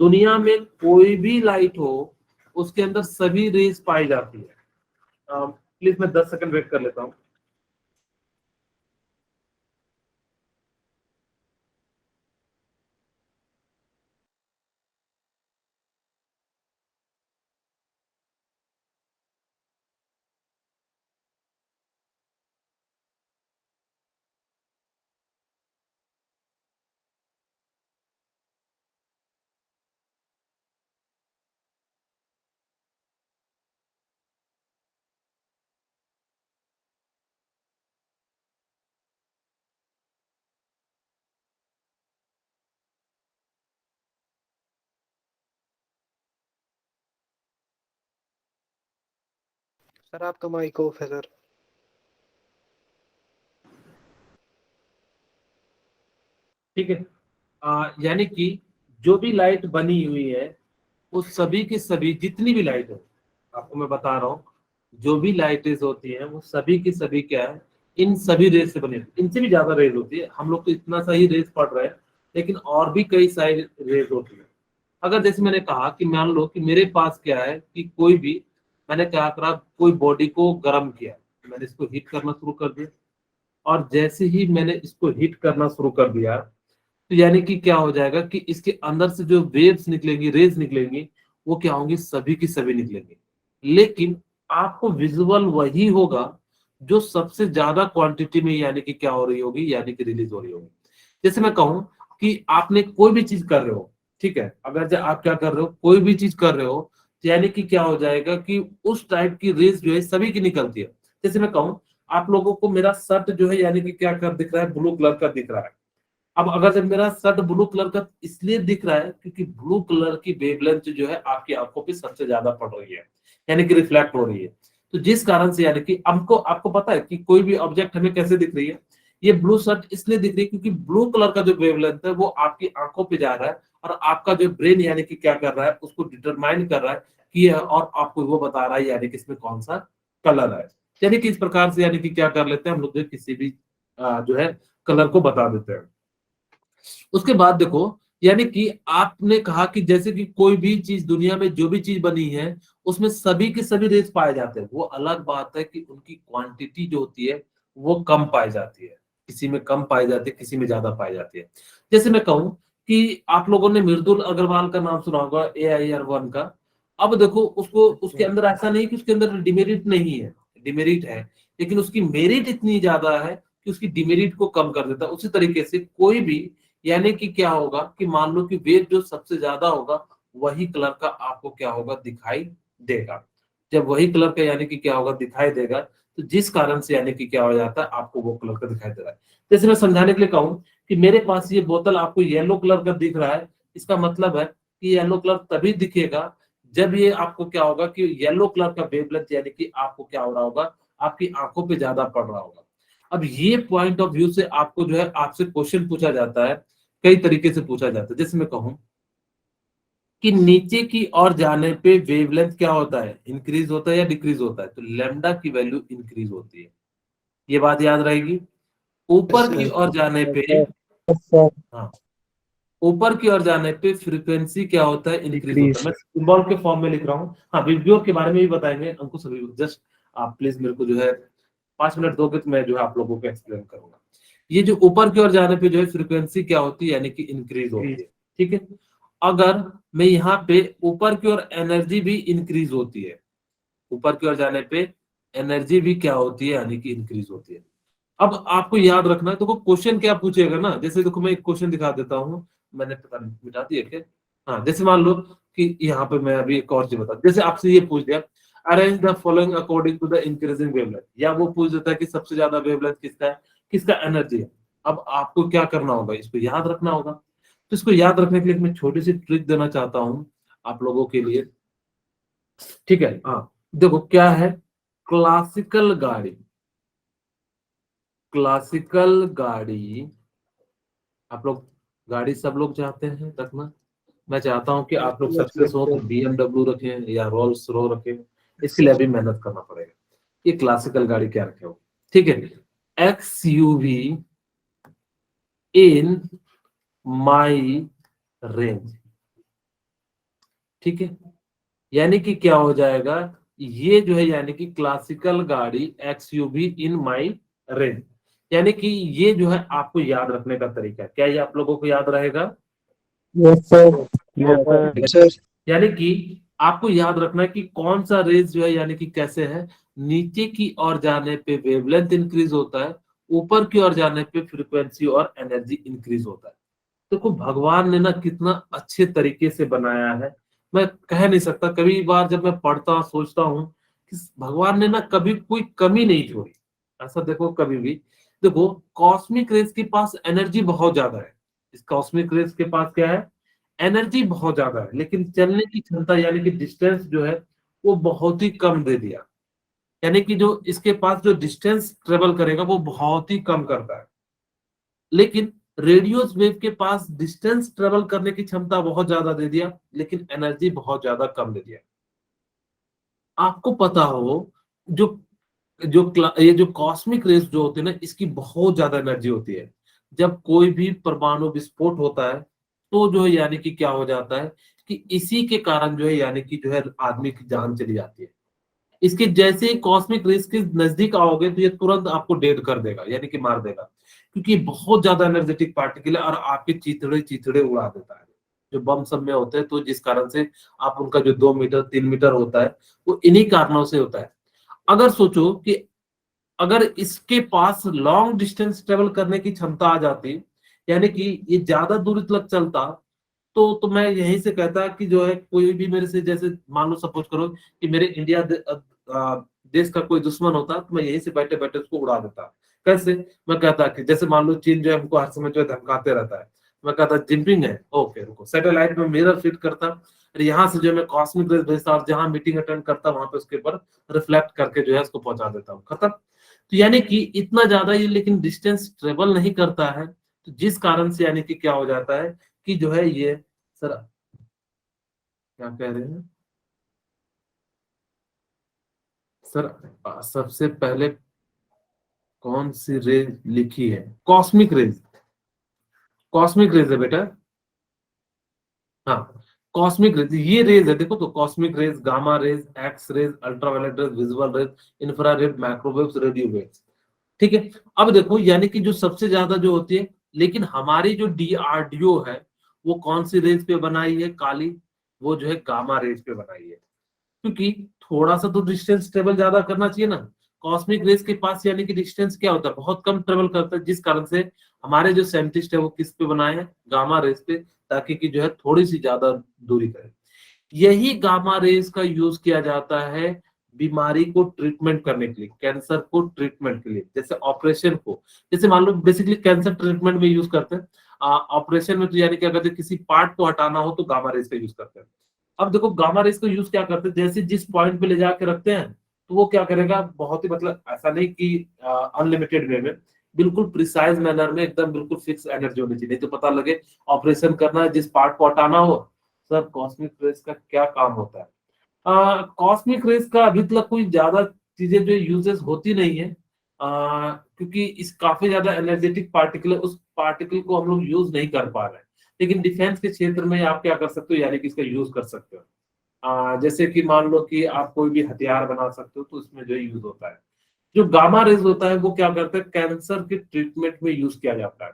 Speaker 1: दुनिया में कोई भी लाइट हो उसके अंदर सभी रेस पाई जाती है। प्लीज मैं 10 सेकंड वेट कर लेता हूँ।
Speaker 5: सर आपका माइक ऑफ है सर।
Speaker 1: ठीक है, यानी कि जो भी लाइट बनी हुई है वो सभी की सभी जितनी भी लाइट है, आपको मैं बता रहा हूँ, जो भी लाइटें होती हैं वो सभी की सभी क्या है, इन सभी रेज से बनी होती है। इनसे भी ज्यादा रेज होती है, हम लोग तो इतना सा ही रेज पढ़ रहे हैं, लेकिन और भी कई सारी रेज होती है। अगर जैसे मैंने कहा कि मान लो कि मेरे पास क्या है कि कोई भी, मैंने क्या करा, कोई बॉडी को गर्म किया, मैंने इसको हीट करना शुरू कर दिया, और जैसे ही मैंने इसको हीट करना शुरू कर दिया तो यानी कि क्या हो जाएगा कि इसके अंदर से जो वेव्स निकलेंगी, रेज निकलेंगी, वो क्या होंगी, सभी की सभी निकलेंगी। लेकिन आपको विजुअल वही होगा जो सबसे ज्यादा क्वांटिटी में यानी कि क्या हो रही होगी, यानी कि रिलीज हो रही होगी। जैसे मैं कहूं कि आपने कोई भी चीज कर रहे हो, ठीक है, अगर आप क्या कर रहे हो, कोई भी चीज कर रहे हो, तो यानी कि क्या हो जाएगा कि उस टाइप की रेज जो है सभी की निकलती है। जैसे मैं कहूं, आप लोगों को मेरा शर्ट जो है यानी कि क्या कर दिख रहा है, ब्लू कलर का दिख रहा है। अब अगर जब मेरा शर्ट ब्लू कलर का इसलिए दिख रहा है क्योंकि ब्लू कलर की वेवलेंथ जो है आपकी आंखों पे सबसे ज्यादा पड़ रही है, यानी कि रिफ्लेक्ट हो रही है। तो जिस कारण से यानी कि हमको, आपको पता है कि कोई भी ऑब्जेक्ट हमें कैसे दिख रही है, ये ब्लू शर्ट इसलिए दिख रही है क्योंकि ब्लू कलर का जो वेवलेंथ है वो आपकी आंखों पे जा रहा है, और आपका जो ब्रेन यानी कि क्या कर रहा है, उसको डिटरमाइन कर रहा है कि और आपको वो बता रहा है यानी कि इसमें कौन सा कलर है। यानी कि इस प्रकार से यानी कि क्या कर लेते हैं हम लोग, जो किसी भी जो है कलर को बता देते हैं। उसके बाद देखो, यानी कि आपने कहा कि जैसे कि कोई भी चीज दुनिया में जो भी चीज बनी है उसमें सभी के सभी रेस पाए जाते हैं। वो अलग बात है कि उनकी क्वांटिटी जो होती है वो कम पाई जाती है, किसी में कम पाई जाती है, किसी में ज्यादा पाई जाती है। जैसे मैं कहूं कि आप लोगों ने मृदुल अग्रवाल का नाम सुना होगा, AIR-1 का। अब देखो उसको, उसके अंदर ऐसा नहीं कि उसके अंदर डिमेरिट नहीं है, डिमेरिट है, लेकिन उसकी मेरिट इतनी ज्यादा है कि उसकी डिमेरिट को कम कर देता है। उसी तरीके से कोई भी, यानी कि क्या होगा कि मान लो कि वेव जो सबसे ज्यादा होगा वही कलर का आपको क्या होगा, दिखाई देगा। जब वही कलर का यानी कि क्या होगा, दिखाई देगा, तो जिस कारण से यानी कि क्या हो जाता है, आपको वो कलर का दिखाई दे रहा है। जैसे मैं समझाने के लिए कहूं कि मेरे पास ये बोतल आपको येलो कलर का दिख रहा है, इसका मतलब है कि येलो कलर तभी दिखेगा जब ये आपको क्या होगा कि येलो कलर का वेवलेंथ यानी कि आपको क्या हो रहा होगा, आपकी आंखों पे ज्यादा पड़ रहा होगा। अब ये पॉइंट ऑफ व्यू से आपको जो है आपसे क्वेश्चन पूछा जाता है, कई तरीके से पूछा जाता है। जैसे मैं कहूं कि नीचे की ओर जाने पे वेवलेंथ क्या होता है, इंक्रीज होता है या डिक्रीज होता है, तो लैम्डा की वैल्यू इंक्रीज होती है। ये बात याद रहेगी। ऊपर की ओर जाने पे, हाँ, ऊपर की ओर जाने पे फ्रीक्वेंसी क्या होता है, इंक्रीज होता है। मैं सिंबल के फॉर्म में लिख रहा हूँ। हाँ, विब्जियोर के बारे में भी बताएंगे अंकुश अभी। जस्ट आप प्लीज मेरे को जो है 5 मिनट दोगे तो मैं जो है आप लोगों को एक्सप्लेन करूंगा। ये जो ऊपर की ओर जाने पे जो है फ्रीक्वेंसी क्या होती है, यानी कि इंक्रीज होती है। ठीक है, अगर मैं यहाँ पे ऊपर की ओर एनर्जी भी इंक्रीज होती है, ऊपर की ओर जाने पे एनर्जी भी क्या होती है, यानी कि इंक्रीज होती है। अब आपको याद रखना है, तो क्वेश्चन क्या पूछेगा ना, जैसे देखो मैं एक क्वेश्चन दिखा देता हूँ, मैंने पता नहीं मिटा दिया क्या। हाँ, जैसे मान लो कि यहाँ पे मैं अभी एक और चीज बता, जैसे आपसे ये पूछ दिया arrange the following according to the increasing wavelength, या वो पूछ देता है कि सबसे ज्यादा वेवलेंथ किसका है, किसका एनर्जी है। अब आपको क्या करना होगा, इसको याद रखना होगा। तो इसको याद रखने के लिए मैं छोटी सी ट्रिक देना चाहता हूँ आप लोगों के लिए। ठीक है, हाँ, देखो क्या है क्लासिकल गाड़ी। क्लासिकल गाड़ी, आप लोग गाड़ी सब लोग चाहते हैं रखना। मैं चाहता हूं कि आप लोग सक्सेस हो तो BMW रखें या रोल्स रो रखें, इसके लिए अभी मेहनत करना पड़ेगा। ये क्लासिकल गाड़ी क्या रखे हो, ठीक है, XUV इन माई रेंज। ठीक है, यानी कि क्या हो जाएगा, ये जो है यानी कि क्लासिकल गाड़ी XUV इन माई रेंज, यानी कि ये जो है आपको याद रखने का तरीका है। क्या ये आप लोगों को याद रहेगा?
Speaker 2: Yes, sir.
Speaker 3: Yes, sir.
Speaker 1: यानी कि आपको याद रखना है कि कौन सा रेज जो है यानी कि कैसे है, नीचे की ओर जाने पे वेवलेंथ इंक्रीज होता है, ऊपर की ओर जाने पे फ्रीक्वेंसी और एनर्जी इंक्रीज होता है। देखो भगवान ने ना कितना अच्छे तरीके से बनाया है, मैं कह नहीं सकता। कभी बार जब मैं पढ़ता सोचता हूँ कि भगवान ने ना कभी कोई कमी नहीं छोड़ी। ऐसा देखो कभी भी, देखो कॉस्मिक रेज के पास एनर्जी बहुत ज्यादा है। इस कॉस्मिक रेज के पास क्या है, एनर्जी बहुत ज्यादा है, लेकिन चलने की क्षमता यानी कि डिस्टेंस जो है वो बहुत ही कम दे दिया। यानी कि जो इसके पास जो डिस्टेंस ट्रेवल करेगा वो बहुत ही कम करता है, लेकिन रेडियो वेव के पास डिस्टेंस ट्रेवल करने की क्षमता बहुत ज्यादा दे दिया, लेकिन एनर्जी बहुत ज्यादा कम दे दिया। आपको पता हो जो ये जो कॉस्मिक रेस जो होते हैं ना, इसकी बहुत ज्यादा एनर्जी होती है। जब कोई भी परमाणु विस्फोट होता है तो जो है यानी कि क्या हो जाता है कि इसी के कारण जो है यानी कि जो है आदमी की जान चली जाती है। इसके जैसे ही कॉस्मिक रेस के नजदीक आओगे तो ये तुरंत आपको डेड कर देगा, यानी कि मार देगा, क्योंकि ये बहुत ज्यादा एनर्जेटिक पार्टिकल है और आपके चिथड़े चिथड़े उड़ा देता है, जो बम सब में होते हैं। तो जिस कारण से आप उनका जो 2 मीटर 3 मीटर होता है वो इन्हीं कारणों से होता है। अगर सोचो कि अगर इसके पास लॉन्ग डिस्टेंस ट्रेवल करने की क्षमता आ जाती, यानी कि ये ज्यादा दूरी तक चलता, तो मैं यहीं से कहता कि जो है कोई भी मेरे से, जैसे मान लो सपोज करो कि मेरे देश का कोई दुश्मन होता तो मैं यहीं से बैठे बैठे उसको उड़ा देता। कैसे? मैं कहता कि जैसे मान लो चीन जो है हमको हर समय जो है धमकाते रहता है, मैं कहता जिनपिंग है, ओके रुको, सैटेलाइट में मिरर फिट करता और यहाँ से जो है मैं कॉस्मिक रेज भेजता और जहां मीटिंग अटेंड करता वहां पे उसके ऊपर रिफ्लेक्ट करके जो है उसको पहुंचा देता हूँ, खत्म। तो यानी कि इतना ज्यादा ये लेकिन डिस्टेंस ट्रेवल नहीं करता है, तो जिस कारण से यानी कि क्या हो जाता है कि जो है ये, सर क्या कह रहे हैं सर, सबसे पहले कौन सी रेज लिखी है? कॉस्मिक रेज, कॉस्मिक रेज है बेटा। हाँ, कॉस्मिक रेज ये रेज है, देखो तो cosmic rays, gamma rays, X rays, ultraviolet rays, visual rays, infrared, microwaves, radio waves. ठीक है, अब देखो यानी कि जो सबसे ज्यादा जो होती है, लेकिन हमारी जो DRDO है वो कौन सी रेज पे बनाई है काली, वो जो है गामा रेज पे बनाई है, क्योंकि थोड़ा सा तो डिस्टेंस ट्रेवल ज्यादा करना चाहिए ना। कॉस्मिक रेज के पास यानी कि डिस्टेंस क्या होता है, बहुत कम ट्रेवल करता है, जिस कारण से हमारे जो साइंटिस्ट है वो किस पे बनाए हैं, गामा रेज पे, ताकि कि जो है थोड़ी सी ज्यादा दूरी करे। यही गामा रेज का यूज किया जाता है बीमारी को ट्रीटमेंट करने के लिए, कैंसर को ट्रीटमेंट के लिए, जैसे ऑपरेशन को, जैसे मान लो बेसिकली कैंसर ट्रीटमेंट में यूज करते हैं। ऑपरेशन में तो यानी क्या करते हैं, किसी पार्ट को हटाना हो तो गामा रेज का यूज करते हैं। अब देखो गामा रेज का यूज क्या करते हैं, जैसे जिस पॉइंट पे ले जाके रखते हैं तो वो क्या करेगा, बहुत ही मतलब ऐसा नहीं कि अनलिमिटेड वे में, बिल्कुल प्रिसाइज मैनर में, एकदम बिल्कुल फिक्स एनर्जी होनी चाहिए, नहीं तो पता लगे ऑपरेशन करना है, जिस पार्ट को हटाना हो। सर कॉस्मिक रेज का क्या काम होता है? कॉस्मिक रेज का अभी तक कोई ज्यादा चीजें जो यूजेस होती नहीं है, क्योंकि इस काफी ज्यादा एनर्जेटिक पार्टिकल है, उस पार्टिकल को हम लोग यूज नहीं कर पा रहे हैं। लेकिन डिफेंस के क्षेत्र में आप क्या कर सकते हो, यानी कि इसका यूज कर सकते हो। जैसे कि मान लो कि आप कोई भी हथियार बना सकते हो, तो उसमें जो यूज होता है। जो गामा रेज होता है वो क्या करता है, कैंसर के ट्रीटमेंट में यूज किया जाता है।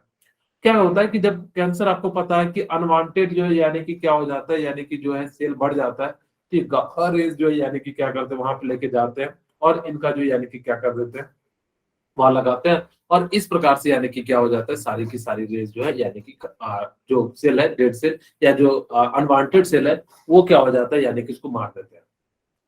Speaker 1: क्या होता है कि जब कैंसर, आपको पता है कि अनवांटेड जो है यानी कि क्या हो जाता है, यानी कि जो है सेल बढ़ जाता है, तो ये गामा रेज जो है यानी कि क्या करते हैं, वहां पे लेके जाते हैं और इनका जो यानी कि क्या कर देते हैं, वहां लगाते हैं। और इस प्रकार से यानी कि क्या हो जाता है, सारी की सारी रेज जो है यानी कि जो सेल है, डेड सेल या जो अनवांटेड सेल है, वो क्या हो जाता है, यानी कि इसको मार देते हैं।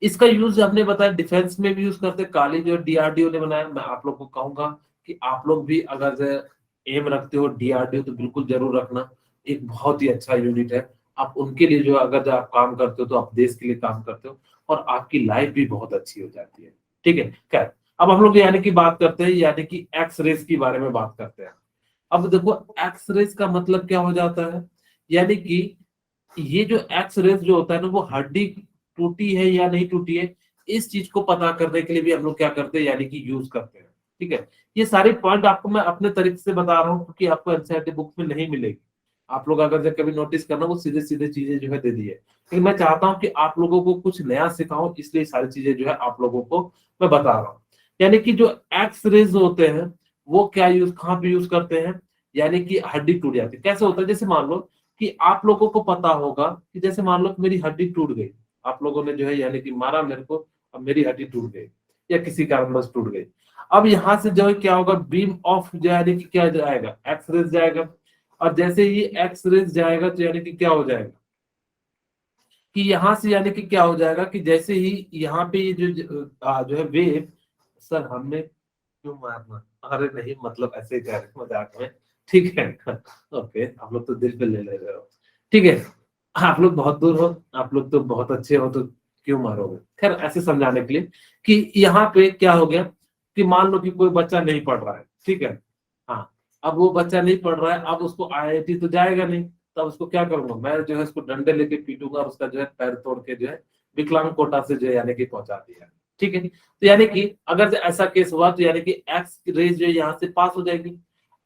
Speaker 1: इसका यूज हमने बताया डिफेंस में भी यूज करते हैं। काली जो डीआरडीओ ने बनाया, मैं आप लोग को कहूंगा कि आप लोग भी अगर एम रखते हो डीआरडीओ, तो बिल्कुल जरूर रखना। एक बहुत ही अच्छा यूनिट है। आप उनके लिए जो अगर आप काम करते हो, तो आप देश के लिए काम करते हो और आपकी लाइफ भी बहुत अच्छी हो जाती है। ठीक है, खैर अब हम लोग यानी कि बात करते हैं, यानी कि एक्स रेज के बारे में बात करते हैं। अब देखो, एक्स रेज का मतलब क्या हो जाता है, यानी कि ये जो एक्स रेज जो होता है ना, वो हड्डी टूटी है या नहीं टूटी है, इस चीज को पता करने के लिए भी हम लोग क्या करते हैं, यानी कि यूज करते हैं। ठीक है, ये सारे पॉइंट आपको मैं अपने तरीके से बता रहा हूँ, क्योंकि आपको एनसीईआरटी बुक में नहीं मिलेगी। आप लोग अगर कभी नोटिस करना, वो सीधे सीधे चीजें जो है दे दी है, लेकिन मैं चाहता हूँ कि आप लोगों को कुछ नया सिखाऊं, इसलिए सारी चीजें जो है आप लोगों को मैं बता रहा हूँ। यानी कि जो एक्स रेज होते हैं, वो क्या यूज, कहाँ पे यूज करते हैं, यानी कि हड्डी टूट जाती है। कैसे होता है, जैसे मान लो कि आप लोगों को पता होगा कि जैसे मान लो कि मेरी हड्डी टूट गई, आप लोगों ने जो है यानी कि मारा मेरे को, अब मेरी हड्डी टूट गई या किसी कारणवश टूट गई। अब यहाँ से जो है क्या होगा, बीम ऑफ जो है यानी कि क्या जाएगा, एक्स रेज जाएगा। और जैसे ही एक्स रेज जाएगा, तो यानी कि क्या हो जाएगा कि यहाँ से यानी कि क्या हो जाएगा कि जैसे ही यहाँ पे ये जो है वेव, सर हमने क्यों मारना, अरे नहीं मतलब ऐसे ही कह रहे मजाक में। ठीक है ओके, आप लोग तो दिल पे ले ले रहे हो। ठीक है, आप लोग बहुत दूर हो, आप लोग तो बहुत अच्छे हो, तो क्यों मारोगे। खैर, ऐसे समझाने के लिए कि यहाँ पे क्या हो गया कि मान लो कि कोई बच्चा नहीं पढ़ रहा है, ठीक है। हाँ, अब वो बच्चा नहीं पढ़ रहा है, अब उसको आईआईटी तो जाएगा नहीं, तब उसको क्या करूंगा, मैं जो है उसको डंडे लेके पीटूंगा और उसका जो है पैर तोड़ के जो है विकलांग कोटा से जो है यानी कि पहुंचा दिया। ठीक है, तो यानी कि अगर ऐसा केस हुआ, तो यानी कि एक्स रेज जो है यहाँ से पास हो जाएगी।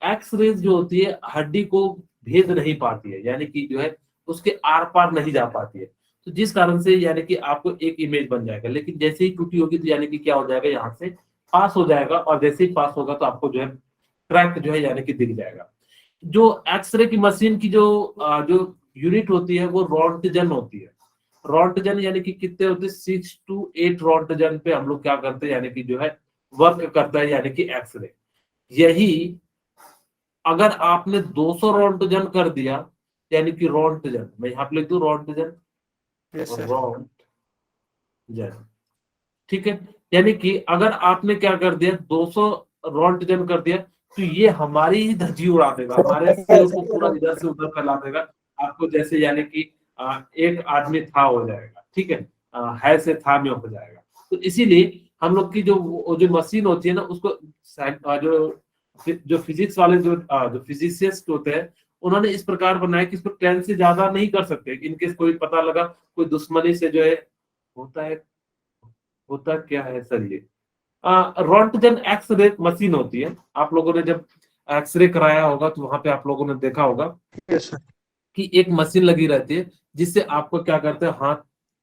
Speaker 1: एक्स रेज जो होती है, हड्डी को भेद नहीं पाती है, यानी कि जो है उसके आर पार नहीं जा पाती है। तो जिस कारण से यानी कि आपको एक इमेज बन जाएगा, लेकिन जैसे ही टूटी होगी, तो यानी कि क्या हो जाएगा, यहाँ से पास हो जाएगा। और जैसे ही पास होगा, तो आपको जो है ट्रैक जो है यानी कि दिख जाएगा। जो एक्सरे की मशीन की जो यूनिट होती है, वो रोंटजन होती है। रोंटजन यानी कि कितने होते हैं, 6 to 8 रोंटजन पे हम लोग क्या करते हैं, यानी कि जो है वर्क करता है, यानी कि एक्सरे। यही अगर आपने 200 रोंटजन कर दिया, यानी कि रोंटजन, मैं यहाँ पे लिख दूं रोंटजन,
Speaker 5: यस सर।
Speaker 1: रोंटजन। ठीक है, यानी कि अगर आपने क्या कर दिया, 200 रोंटजन कर दिया, तो ये हमारी ही धज्जी उड़ा देगा, हमारे सेल को पूरा इधर से उधर फैला देगा। आपको जैसे यानी कि एक आदमी था हो जाएगा। ठीक है, है से था में हो जाएगा। तो इसीलिए हम लोग की जो मशीन होती है ना, उसको जो फिजिक्स वाले जो फिजिसिस्ट होते हैं, उन्होंने इस प्रकार बनाया कि इसको 10 से ज्यादा नहीं कर सकते। इनकेस कोई पता लगा, कोई दुश्मनी से जो है होता है, होता क्या है सर, ये रोंटजन एक्सरे मशीन होती है। आप लोगों ने जब एक्सरे कराया होगा, तो वहां पे आप लोगों ने देखा होगा
Speaker 5: यस सर।
Speaker 1: कि एक मशीन लगी रहती है, जिससे आपको क्या करते हैं, हाथ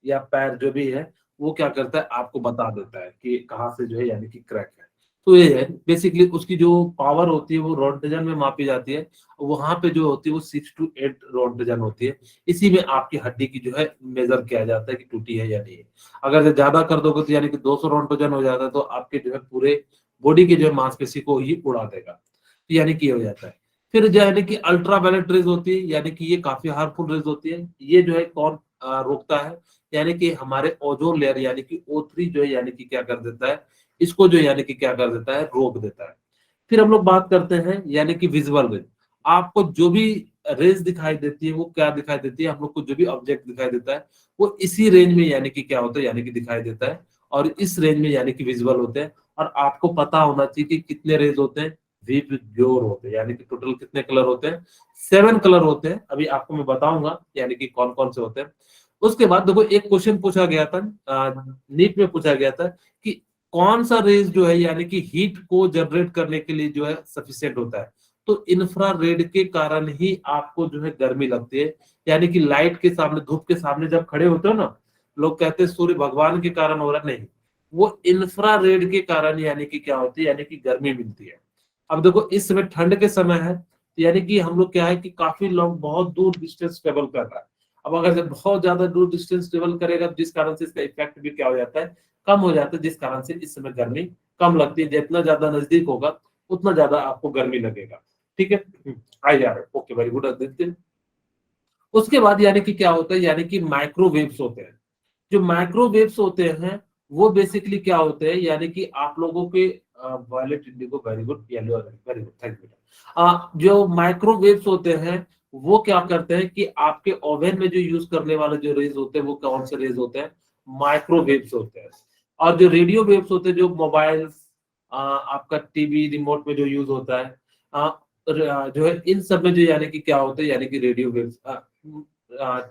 Speaker 1: या पैर जो भी है, वो क्या करता है, आपको बता देता है कि कहाँ से जो है यानी कि क्रैक है। तो ये है बेसिकली, उसकी जो पावर होती है वो रोंटजन में मापी जाती है। वहां पे जो होती है वो 6 to 8 रोंटजन होती है। इसी में आपकी हड्डी की जो है मेजर किया जाता है कि टूटी है या नहीं है। अगर से ज्यादा कर दोगे, तो यानी कि 200 रोंटजन हो जाता है, तो आपके जो है पूरे बॉडी के जो है मांसपेशी को ही उड़ा देगा। तो यानी कि ये हो जाता है। फिर जो है कि अल्ट्रावायलेट रेज होती है, यानी कि ये काफी हार्मफुल रेज होती है। ये जो है कौन रोकता है, यानी कि हमारे ओजोन लेयर यानी कि O3 जो है यानी कि क्या कर देता है, इसको जो यानी कि क्या कर देता है, रोक देता है। फिर हम लोग बात करते हैं यानी कि विजुअल रेज। आपको जो भी रेज दिखाई देती है, वो क्या दिखाई देती है, हम लोग को जो भी ऑब्जेक्ट दिखाई देता है, वो इसी रेंज में यानी कि क्या होता है, यानी कि दिखाई देता है। और इस रेंज में यानी कि विजुअल होते हैं। और आपको पता होना चाहिए कि कितने रेज होते हैं, विबग्योर होते हैं, यानी कि टोटल कितने कलर होते हैं, 7 कलर होते हैं। अभी आपको मैं बताऊंगा यानी कि कौन कौन से होते हैं। उसके बाद देखो, एक क्वेश्चन पूछा गया था, नीट में पूछा गया था कि कौन सा रेज जो है यानी कि हीट को जनरेट करने के लिए जो है सफिशिएंट होता है, तो इंफ्रारेड के कारण ही आपको जो है गर्मी लगती है। यानी कि लाइट के सामने, धूप के सामने जब खड़े होते हो ना, लोग कहते हैं सूर्य भगवान के कारण हो रहा, नहीं, वो इंफ्रारेड के कारण यानी कि क्या होती है, यानी कि गर्मी मिलती है। अब देखो इस समय ठंड के समय है, तो यानी कि हम लोग क्या है कि काफी लोग बहुत दूर डिस्टेंस ट्रेवल कर रहा है। अब अगर जब बहुत ज्यादा दूर डिस्टेंस ट्रेवल करेगा, जिस कारण से इसका इफेक्ट भी क्या हो जाता है, कम हो जाता है, जिस कारण से इस समय गर्मी कम लगती है। जितना ज्यादा नजदीक होगा उतना ज्यादा आपको गर्मी लगेगा। ठीक है, आई जा रहे, ओके, वेरी गुड आदित्य। उसके बाद यानी कि क्या होता है, यानी कि माइक्रोवेव्स होते हैं। जो माइक्रोवेव्स होते हैं वो बेसिकली क्या होते हैं, यानी कि आप लोगों के violet indigo, very good, yellow, very good, thank you. जो माइक्रोवेव्स होते हैं वो क्या करते हैं कि आपके ओवन में जो यूज करने वाले जो रेज होते हैं वो कौन से रेज होते हैं, माइक्रोवेव्स होते हैं। और जो रेडियो वेव्स होते हैं, जो मोबाइल, आपका टीवी रिमोट में जो यूज होता है, जो है इन सब में जो यानी कि क्या होता है, यानी कि रेडियो वेव्स,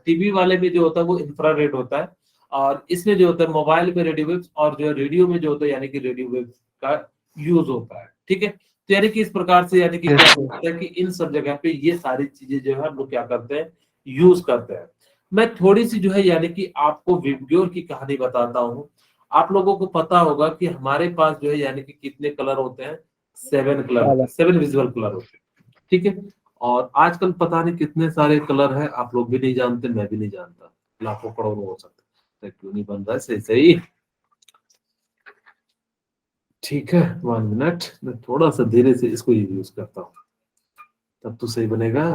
Speaker 1: टीवी वाले में जो होता है वो इंफ्रारेड होता है, और इसमें जो होता है मोबाइल में रेडियो वेव्स, और जो रेडियो में जो होता है यानी कि रेडियो वेव्स का यूज होता है। ठीक है, तो यानी कि इस प्रकार से यानी कि क्या होता है कि इन सब जगह पे ये सारी चीजें जो है हम लोग क्या करते हैं, यूज करते हैं। मैं थोड़ी सी जो है यानी कि आपको विबग्योर की कहानी बताता हूँ। आप लोगों को पता होगा कि हमारे पास जो है यानी कि कितने कलर होते हैं, 7 कलर होते हैं, 7 विजुअल कलर होते हैं। ठीक है, और आजकल पता नहीं कितने सारे कलर हैं, आप लोग भी नहीं जानते, मैं भी नहीं जानता, लाखों करोड़ों हो सकते हैं, क्यों नहीं बन रहा है सही सही। ठीक है, 1 मिनट, मैं थोड़ा सा धीरे से इसको यूज करता हूँ, तब तो सही बनेगा।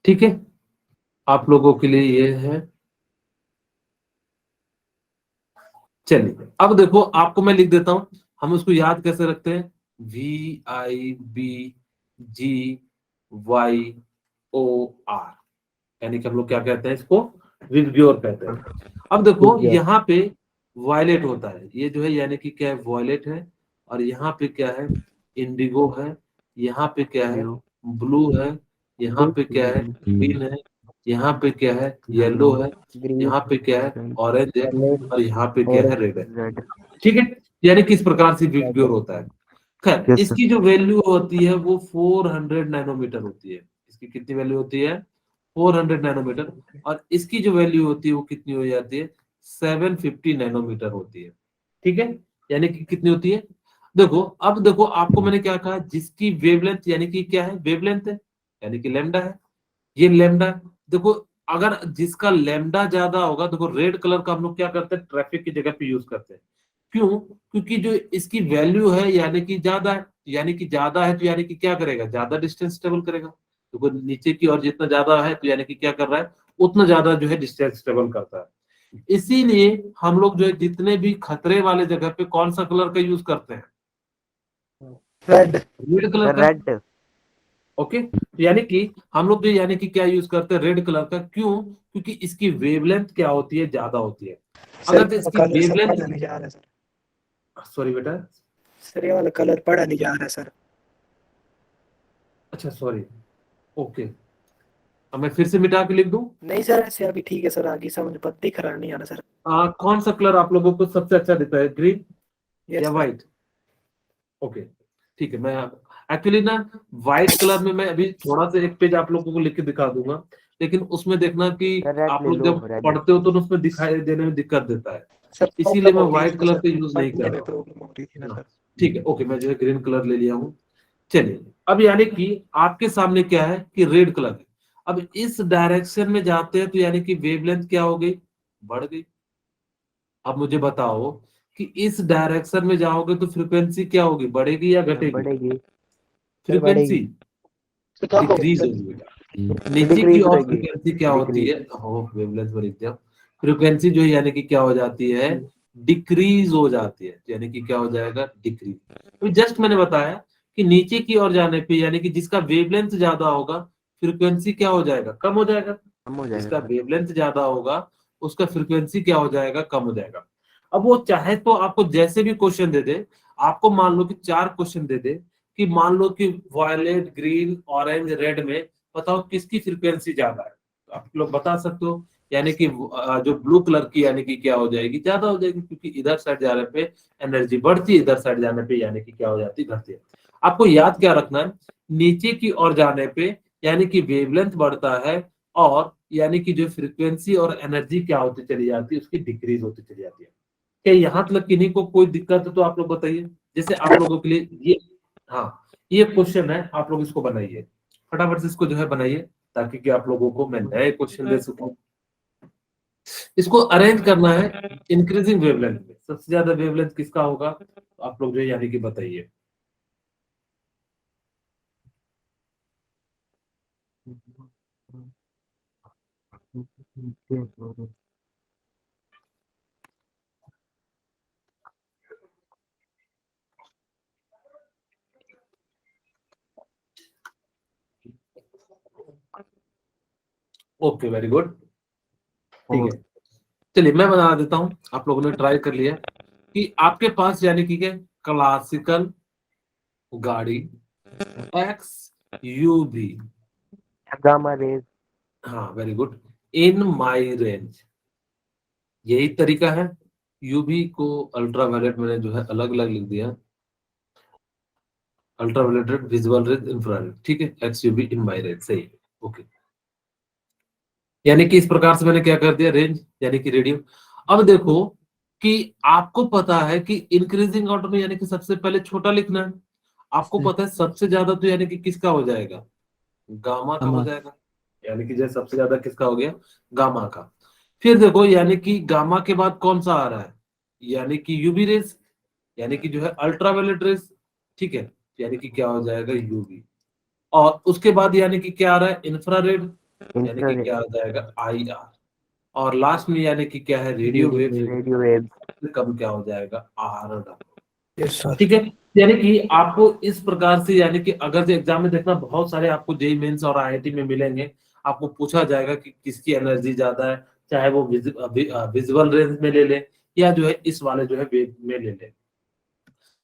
Speaker 1: ठीक है, आप लोगों के लिए ये है। चलिए अब देखो, आपको मैं लिख देता हूं, हम उसको याद कैसे रखते हैं, VIBGYOR, यानी कि हम लोग क्या कहते हैं इसको, विबग्योर कहते हैं। अब देखो
Speaker 2: विबग्योर।
Speaker 1: यहाँ पे वायलेट होता है, ये जो है यानी कि क्या है, वायलेट है, और यहाँ पे क्या है, इंडिगो है, यहाँ पे क्या है, ब्लू है, यहाँ पे क्या है, ग्रीन है, यहाँ पे क्या है, येलो है,
Speaker 2: ग्रीन,
Speaker 1: यहाँ पे क्या है, ऑरेंज है,
Speaker 2: येलो,
Speaker 1: और यहाँ पे क्या है,
Speaker 2: ऑरेंज,
Speaker 1: रेड है।
Speaker 3: रेड।
Speaker 1: ठीक है, यानी कि इस प्रकार से विबग्योर होता है। खैर,
Speaker 3: Yes, sir.
Speaker 1: इसकी जो वैल्यू होती है वो 400 नैनोमीटर होती है। इसकी कितनी वैल्यू होती है, 400 नैनोमीटर, और इसकी जो वैल्यू होती है वो कितनी हो जाती है, 750 नैनोमीटर होती है। ठीक है, यानी कि कितनी होती है, देखो अब देखो आपको मैंने क्या कहा, जिसकी वेवलेंथ यानी कि क्या है, वेवलेंथ है, यानी कि लैम्डा है, ये लैम्डा। देखो अगर जिसका लैम्डा ज्यादा होगा, देखो रेड कलर का हम लोग क्या करते हैं, ट्रैफिक की जगह पे यूज करते हैं। क्यों, क्योंकि जो इसकी वैल्यू है यानी कि ज्यादा है, यानी कि ज्यादा है तो यानी कि क्या करेगा, ज्यादा डिस्टेंस ट्रेवल करेगा। तो नीचे की ओर जितना ज्यादा है तो यानी कि क्या कर रहा है, उतना ज्यादा जो है डिस्टेंस ट्रेवल करता है। इसीलिए हम लोग जो है जितने भी खतरे वाले जगह पे कौन सा कलर का यूज करते हैं,
Speaker 5: रेड।
Speaker 1: रेड कलर का।
Speaker 3: रेड।
Speaker 1: ओके, तो यानी कि हम लोग जो यानी कि क्या यूज करते हैं, रेड कलर का। क्यों, क्योंकि इसकी वेवलेंथ क्या होती है, ज्यादा होती है।
Speaker 5: सर
Speaker 1: अगर
Speaker 5: ये
Speaker 1: इसकी
Speaker 5: वाला कलर सर
Speaker 1: वेवलेंथ,
Speaker 5: पढ़ा नहीं जा रहा है सर।
Speaker 1: सॉरी बेटा,
Speaker 5: सर ये वाला कलर पढ़ा नहीं जा रहा है सर।
Speaker 1: अच्छा सॉरी, ओके, अब मैं फिर से मिटा के लिख दूं।
Speaker 5: नहीं सर, ऐसे अभी ठीक है सर, आगे समझ पर दिख रहा नहीं आ रहा सर।
Speaker 1: कौन सा कलर आप लोगों को सबसे अच्छा दिखता है, ग्रीन
Speaker 5: यस
Speaker 1: या
Speaker 5: सर।
Speaker 1: व्हाइट? ओके, ठीक है, मैं एक्चुअली ना व्हाइट कलर में मैं अभी थोड़ा सा एक पेज आप लोगों को लिख के दिखा दूंगा, लेकिन उसमें देखना कि
Speaker 3: रेड
Speaker 1: आप
Speaker 3: ले
Speaker 1: लोग
Speaker 3: लो,
Speaker 1: जब
Speaker 3: रेड।
Speaker 1: पढ़ते हो तो उसमें दिखाई देने में दिक्कत देता है,
Speaker 5: सर
Speaker 1: इसीलिए
Speaker 5: प्रॉब्लम
Speaker 1: मैं
Speaker 5: हो रही थी
Speaker 1: व्हाइट
Speaker 5: ना
Speaker 1: कलर
Speaker 5: सर,
Speaker 1: का यूज नहीं कर
Speaker 5: पढ़ने में
Speaker 1: रहा
Speaker 5: प्रॉब्लम हो रही थी ना
Speaker 1: हूँ।
Speaker 5: सर।
Speaker 1: ठीक है, ओके, मैं जो है ग्रीन कलर ले लिया हूँ। चलिए, अब यानी कि आपके सामने क्या है कि रेड कलर है। अब इस डायरेक्शन में जाते हैं तो यानी कि वेवलेंथ क्या हो गई, बढ़ गई। अब मुझे बताओ कि इस डायरेक्शन में जाओगे तो फ्रीक्वेंसी क्या होगी, बढ़ेगी या घटेगी?
Speaker 3: बढ़ेगी।
Speaker 2: सर बढ़ेगी।
Speaker 1: फ्रीक्वेंसी डिक्रीज होगी बेटा। नीचे की
Speaker 3: डिक्रीज
Speaker 1: और
Speaker 3: होगी।
Speaker 1: फ्रीक्वेंसी क्या होती
Speaker 3: डिक्रीज।
Speaker 1: है, हो वेवलेंथ पर लिखते हैं, फ्रीक्वेंसी जो है यानी कि क्या हो जाती है, डिक्रीज हो जाती है, यानी कि क्या हो जाएगा, डिक्रीज। तो जस्ट मैंने बताया कि नीचे की ओर जाने पे यानी कि जिसका वेवलेंथ ज्यादा होगा, फ्रीक्वेंसी क्या हो जाएगा, कम हो जाएगा।
Speaker 3: कम हो जाएगा
Speaker 1: जिसका
Speaker 3: सर।
Speaker 1: वेवलेंथ ज्यादा होगा उसका फ्रीक्वेंसी क्या हो जाएगा, कम हो जाएगा। अब वो चाहे तो आपको जैसे भी क्वेश्चन दे दे, आपको मान लो कि 4 क्वेश्चन दे दे कि मान लो कि वायलेट, ग्रीन, ऑरेंज, रेड में बताओ किसकी फ्रीक्वेंसी ज्यादा है, तो आप लोग बता सकते हो। यानी कि जो ब्लू कलर की यानी कि क्या हो जाएगी, ज्यादा हो जाएगी, क्योंकि इधर साइड जाने पे एनर्जी बढ़ती है, इधर साइड जाने पे यानी कि क्या हो जाती है, घटती है। आपको याद क्या रखना है, नीचे की ओर जाने पे यानी कि वेवलेंथ बढ़ता है, और यानी कि जो फ्रीक्वेंसी और एनर्जी क्या होती चली जाती है, उसकी डिक्रीज होती चली जाती है। क्या यहाँ तक किन्हीं को कोई दिक्कत है तो आप लोग बताइए। जैसे आप लोगों के लिए ये, हाँ ये क्वेश्चन है, आप लोग इसको बनाइए फटाफट से, इसको जो है बनाइए, ताकि कि आप लोगों को मैं नए क्वेश्चन दे सकूं। इसको अरेंज करना है इंक्रीजिंग वेवलेंथ में, सबसे ज्यादा वेवलेंथ किसका होगा, तो आप लोग जो है यानी कि बताइए। ओके वेरी गुड, ठीक है। चलिए मैं बता देता हूं, आप लोगों ने ट्राई कर लिया कि आपके पास यानी कि क्या, क्लासिकल गाड़ी एक्स यू भी,
Speaker 2: गामा रेज,
Speaker 1: हाँ वेरी गुड, इन माई रेंज, यही तरीका है। यूवी को अल्ट्रावायलेट मैंने जो है अलग अलग लिख दिया, अल्ट्रावायलेट, विजुअल रेज, इंफ्रारेड, ठीक है, एक्स यूवी इन माई रेंज, सही है, ओके। यानी कि इस प्रकार से मैंने क्या कर दिया, रेंज यानी कि रेडियो। अब देखो कि आपको पता है कि इंक्रीजिंग ऑर्डर में यानी कि सबसे पहले छोटा लिखना है, आपको पता है सबसे ज्यादा तो यानी कि किसका हो जाएगा, गामा का हो जाएगा, यानी कि जैसे सबसे ज्यादा किसका हो गया, गामा का। फिर देखो यानी कि गामा के बाद कौन सा आ रहा है, यानी कि यूवी रेस, यानी कि जो है अल्ट्रावायलेट रेस, ठीक है, यानी कि क्या हो जाएगा, यूवी। और उसके बाद यानी कि क्या आ रहा है, इंफ्रारेड, यानी कि क्या आ जाएगा, आईआर। और लास्ट में यानी कि क्या है, रेडियो वेव,
Speaker 2: रेडियो वेव,
Speaker 1: कम क्या हो जाएगा, आर।
Speaker 5: Yes sir.
Speaker 1: ठीक है, यानी कि आपको इस प्रकार से, यानी कि अगर जो एग्जाम में देखना, बहुत सारे आपको जेई मेंस और आईआईटी में मिलेंगे, आपको पूछा जाएगा कि किसकी एनर्जी ज्यादा है, चाहे वो विजुअल रेंज में ले ले, या जो है इस वाले जो है वेव में ले ले।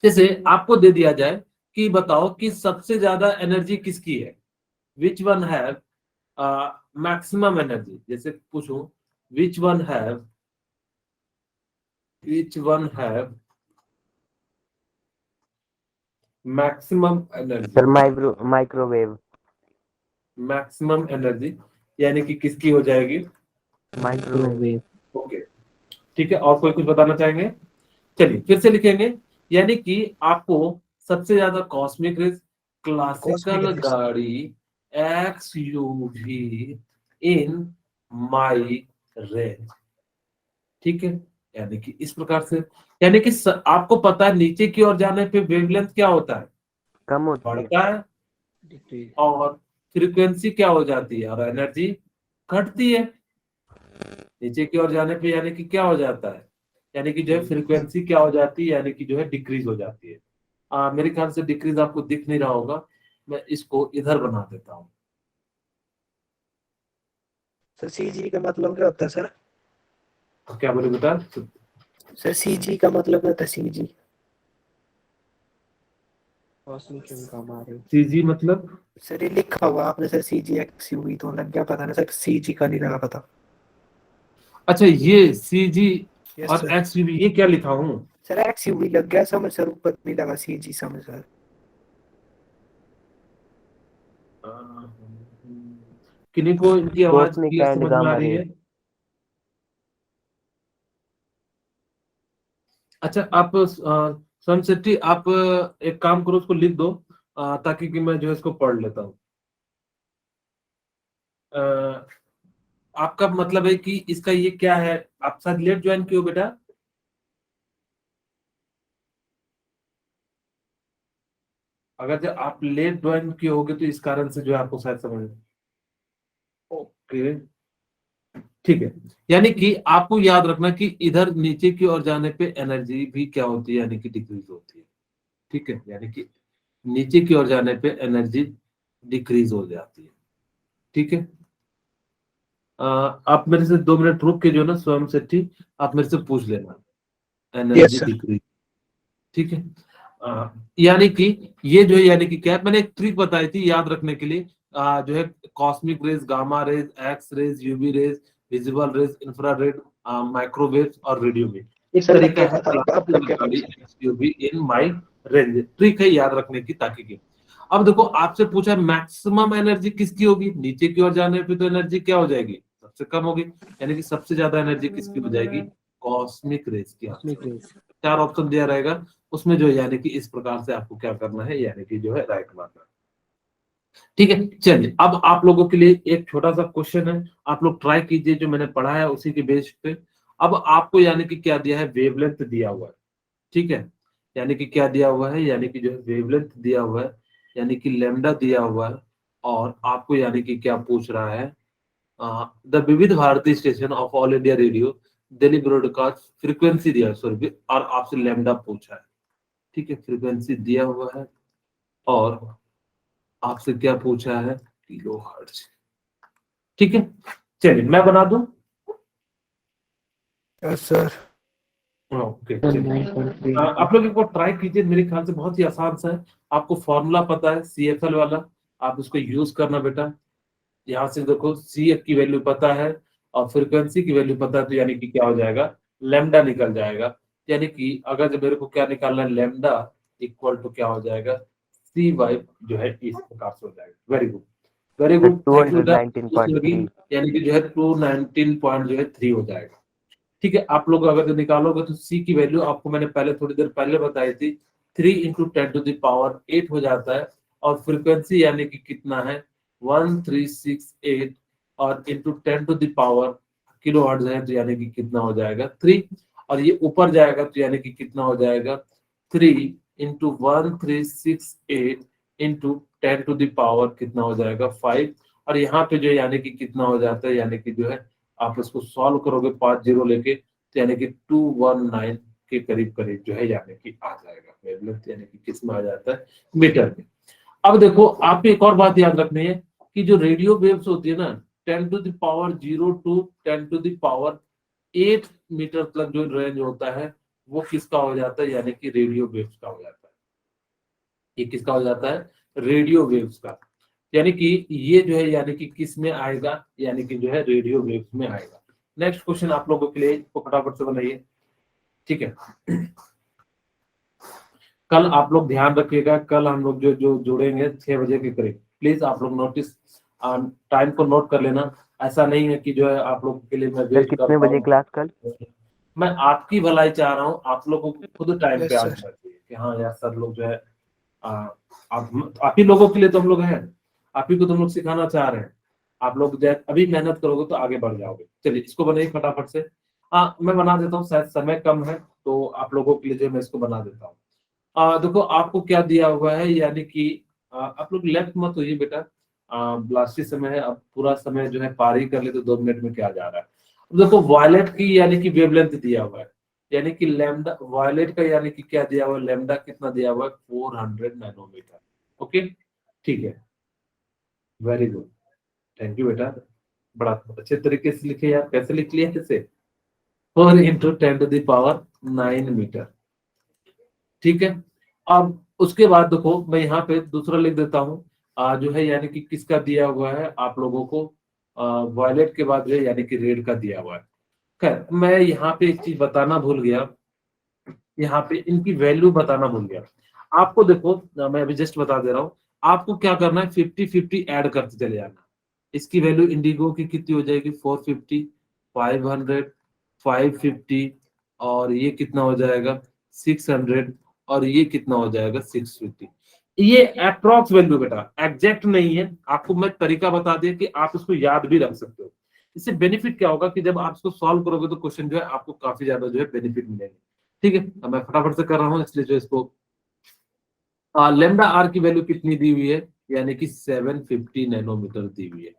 Speaker 1: जैसे आपको दे दिया जाए कि बताओ कि सबसे ज्यादा एनर्जी किसकी है, which one have maximum energy, जैसे पूछूं which one have maximum energy,
Speaker 2: sir microwave,
Speaker 1: maximum energy यानी कि किसकी हो जाएगी,
Speaker 2: माइक्रोवेव,
Speaker 1: ओके, ठीक है। और कोई कुछ बताना चाहेंगे, चलिए फिर से लिखेंगे। यानी कि आपको सबसे ज्यादा cosmic rays, classical
Speaker 5: Cosmic rays।
Speaker 1: गाड़ी एक्स यूवी इन माई रेंज, ठीक है, यानी कि इस प्रकार से, यानी कि आपको पता है नीचे की ओर जाने पे वेवलेंथ क्या होता है,
Speaker 2: कम होती है,
Speaker 1: बढ़ता है, और फ्रीक्वेंसी क्या हो जाती है, और एनर्जी घटती है। नीचे की ओर जाने पे यानी कि क्या हो जाता है, यानी कि जो है फ्रीक्वेंसी क्या हो जाती है, यानी कि जो है डिक्रीज हो जाती है। मेरे ख्याल से डिक्रीज आपको दिख नहीं रहा होगा, मैं इसको इधर बना देता हूँ।
Speaker 5: सर सीजी का मतलब क्या होता है सर?
Speaker 1: क्या बोले बेटा,
Speaker 5: सर सीजी का मतलब क्या होता है, सीजी?
Speaker 1: सीजी मतलब,
Speaker 5: सर ये लिखा हुआ आपने सर, सीजी एक्स यूवी, तो लग गया पता नहीं सर, सीजी का नहीं लगा पता।
Speaker 1: अच्छा ये सीजी
Speaker 5: यस
Speaker 1: और
Speaker 5: सर।
Speaker 1: एक्स यूवी, ये क्या लिखा हूँ,
Speaker 5: सर एक्स यूवी लग गया समझ सर, ऊपर नहीं लगा सीजी समझ सर।
Speaker 1: किन्हीं को इनकी आवाज
Speaker 2: कॉस्मिक
Speaker 1: क्लियर
Speaker 2: एंड
Speaker 1: समझ में आ
Speaker 2: गामा
Speaker 1: रही
Speaker 2: रेज,
Speaker 1: है। अच्छा आप स्वयं सेट्टी, आप एक काम करो, उसको लिख दो, ताकि कि मैं जो है इसको पढ़ लेता हूँ। आपका मतलब है कि इसका ये क्या है, आप शायद लेट ज्वाइन किए हो बेटा, अगर जो आप लेट ज्वाइन किए होगे तो इस कारण से जो है आपको शायद समझ, ओके, ठीक है। यानी कि आपको याद रखना कि इधर नीचे की ओर जाने पे एनर्जी भी क्या होती है, यानी कि डिक्रीज होती है, ठीक है, यानी कि नीचे की ओर जाने पे एनर्जी डिक्रीज हो जाती है, ठीक है। आप मेरे से 2 मिनट रुक के जो है ना स्वयं से, ठीक, आप मेरे से पूछ लेना,
Speaker 5: यस
Speaker 1: एनर्जी
Speaker 5: सर।
Speaker 1: डिक्रीज, ठीक है। यानी कि ये जो है, यानी कि क्या, मैंने एक ट्रिक बताई थी याद रखने के लिए, जो है cosmic rays, gamma rays, X rays, UV rays, visible rays, infrared, microwaves और रेडियो वेव। एक
Speaker 5: सर लग
Speaker 1: तरीका
Speaker 5: गया
Speaker 1: है
Speaker 5: पता, अब लग गया
Speaker 1: क्लासिकल
Speaker 5: पता।
Speaker 1: XUV in my range, trick है याद रखने की ताकि की। अब देखो आपसे पूछा मैक्सिमम एनर्जी किसकी होगी, नीचे की ओर जाने पे तो एनर्जी क्या हो जाएगी, सबसे कम होगी, यानी कि सबसे ज्यादा एनर्जी किसकी हो जाएगी, कॉस्मिक रेज की।
Speaker 3: Cosmic rays.
Speaker 1: चार ऑप्शन दिया रहेगा उसमें जो है, यानी कि इस प्रकार से आपको क्या करना है, यानी कि जो है राइट मारना है। ठीक है, चलिए अब आप लोगों के लिए एक छोटा सा क्वेश्चन है, आप लोग ट्राई कीजिए, जो मैंने पढ़ा है उसी के बेस पे। अब आपको यानी कि क्या दिया है, वेवलेंथ दिया हुआ है, ठीक है, यानी कि क्या दिया हुआ है, यानी कि जो है वेवलेंथ दिया हुआ है, यानी कि लैम्डा दिया हुआ है, और आपको यानी कि क्या पूछ रहा है, the Vividh Bharati station of all India radio Delhi broadcast frequency दिया है, सॉरी, और आपसे लैम्डा पूछा है, ठीक है, फ्रीक्वेंसी दिया हुआ है, और आपसे क्या पूछा है, किलो हर्ट्ज। ठीक है, चलिए मैं बना दूं।
Speaker 5: Yes sir.
Speaker 1: ओके, चलिए
Speaker 3: 9.3.
Speaker 1: आप लोग एक बार ट्राई कीजिए, मेरे ख्याल से बहुत ही आसान सा है। आपको फॉर्मूला पता है CFL वाला, आप उसको यूज करना बेटा। यहाँ से देखो CF की वैल्यू पता है और फ्रीक्वेंसी की वैल्यू पता है, तो यानी कि क्या हो जाएगा, लैम्डा निकल जाएगा। यानी कि अगर जब मेरे को क्या निकालना है, लैम्डा इक्वल टू क्या हो जाएगा, CY जो है इस प्रकार से हो जाएगा। Very good, very
Speaker 2: sir
Speaker 1: good, thank you बेटा।
Speaker 2: 219.3.
Speaker 1: यानी कि जो है 219.3 हो जाएगा। ठीक है, आप लोग अगर निकालोगे तो C की वैल्यू आपको मैंने पहले थोड़ी देर पहले बताई थी, 3 इंटू 10⁸ हो जाता है, और फ्रीक्वेंसी यानी कि कितना है, 1368, और इंटू 10⁻, किलो हर्ट्ज है, तो यानी कि कितना हो जाएगा 3, और ये ऊपर जाएगा तो यानी कि कितना हो जाएगा 3 इंटू 1368 इंटू 10⁻, कितना हो जाएगा 5, और यहाँ पे जो है यानी कि कितना हो जाता है, यानी कि जो है आप इसको सॉल्व करोगे 5 जीरो लेके, तो यानी कि 219 के करीब करीब जो है यानी कि आ जाएगा वेवलेंथ, यानी कि किस में आ जाता है, मीटर में। अब देखो आपको एक और बात याद रखनी है कि जो रेडियो वेव्स होती है ना, 10⁻0 टू 10⁸ मीटर तक जो रेंज होता है, वो किसका हो जाता है, यानी कि रेडियो वेव्स का हो जाता है। ये किसका हो जाता है, रेडियो वेव्स का, यानी कि ये जो है यानी कि किस में आएगा, यानी कि जो है रेडियो वेव्स में आएगा। नेक्स्ट क्वेश्चन आप लोगों के लिए, इसको फटाफट से बनाइए, ठीक है। कल आप लोग ध्यान रखिएगा, कल हम लोग जो जो जुड़ेंगे 6 बजे के करीब, प्लीज आप लोग नोटिस टाइम को नोट कर लेना। ऐसा नहीं है कि जो है आप लोगों के लिए मैं
Speaker 2: सर
Speaker 1: वेट
Speaker 2: कितने
Speaker 1: करता
Speaker 2: बजे
Speaker 1: हूँ,
Speaker 2: क्लास कल?
Speaker 1: मैं आपकी भलाई चाह रहा हूँ, आप लोगों को खुद टाइम पे
Speaker 5: यस
Speaker 1: आ
Speaker 5: सर।
Speaker 1: जाना चाहिए कि हाँ यार सर लोग जो है, आप ही लोगों के लिए तो हम लोग हैं, आप ही को तो हम लोग सिखाना चाह रहे हैं। आप लोग जो है अभी मेहनत करोगे तो आगे बढ़ जाओगे। चलिए इसको बनाइए फटाफट से। मैं बना देता हूँ, शायद समय कम है तो आप लोगों के लिए जो है मैं इसको बना देता हूँ। देखो आपको क्या दिया हुआ है, यानी कि आप लोग लेफ्ट मत होइए बेटा, ब्लास्टी समय है, अब पूरा समय जो है पार ही कर ले तो 2 मिनट में क्या जा रहा है। अब देखो वायलेट की यानी कि वेवलेंथ दिया हुआ है, यानी कि लैम्डा वायलेट का यानी कि क्या दिया हुआ है, लैम्डा कितना दिया हुआ है, 400 नैनोमीटर। ओके, ठीक है, वेरी गुड, थैंक यू बेटा, बड़ा अच्छे तरीके से लिखे यार, कैसे लिख लिया इसे, 4 × 10⁹ मीटर। ठीक है, अब उसके बाद देखो मैं यहाँ पे दूसरा लिख देता हूँ, जो है यानी कि किसका दिया हुआ है आप लोगों को, वायलेट के बाद जो है यानी कि रेड का दिया हुआ है। खैर मैं यहाँ पे एक चीज बताना भूल गया, यहाँ पे इनकी वैल्यू बताना भूल गया आपको। देखो मैं अभी जस्ट बता दे रहा हूँ, आपको क्या करना है, 50-50 ऐड करते चले जाना। इसकी वैल्यू इंडिगो की कितनी हो जाएगी, 450, 500, 550, और ये कितना हो जाएगा 600, और ये कितना हो जाएगा 650। ये अप्रॉक्स वैल्यू बेटा, एग्जैक्ट नहीं है, आपको मैं तरीका बता दिया कि आप इसको याद भी रख सकते हो। इससे बेनिफिट क्या होगा कि जब आप इसको सॉल्व करोगे तो क्वेश्चन जो है आपको काफी ज्यादा जो है बेनिफिट मिलेगा। ठीक है, अब मैं फटाफट से कर रहा हूँ, इसलिए जो इसको लेमडा आर की वैल्यू कितनी दी हुई है, यानी कि 750 नैनोमीटर दी हुई है।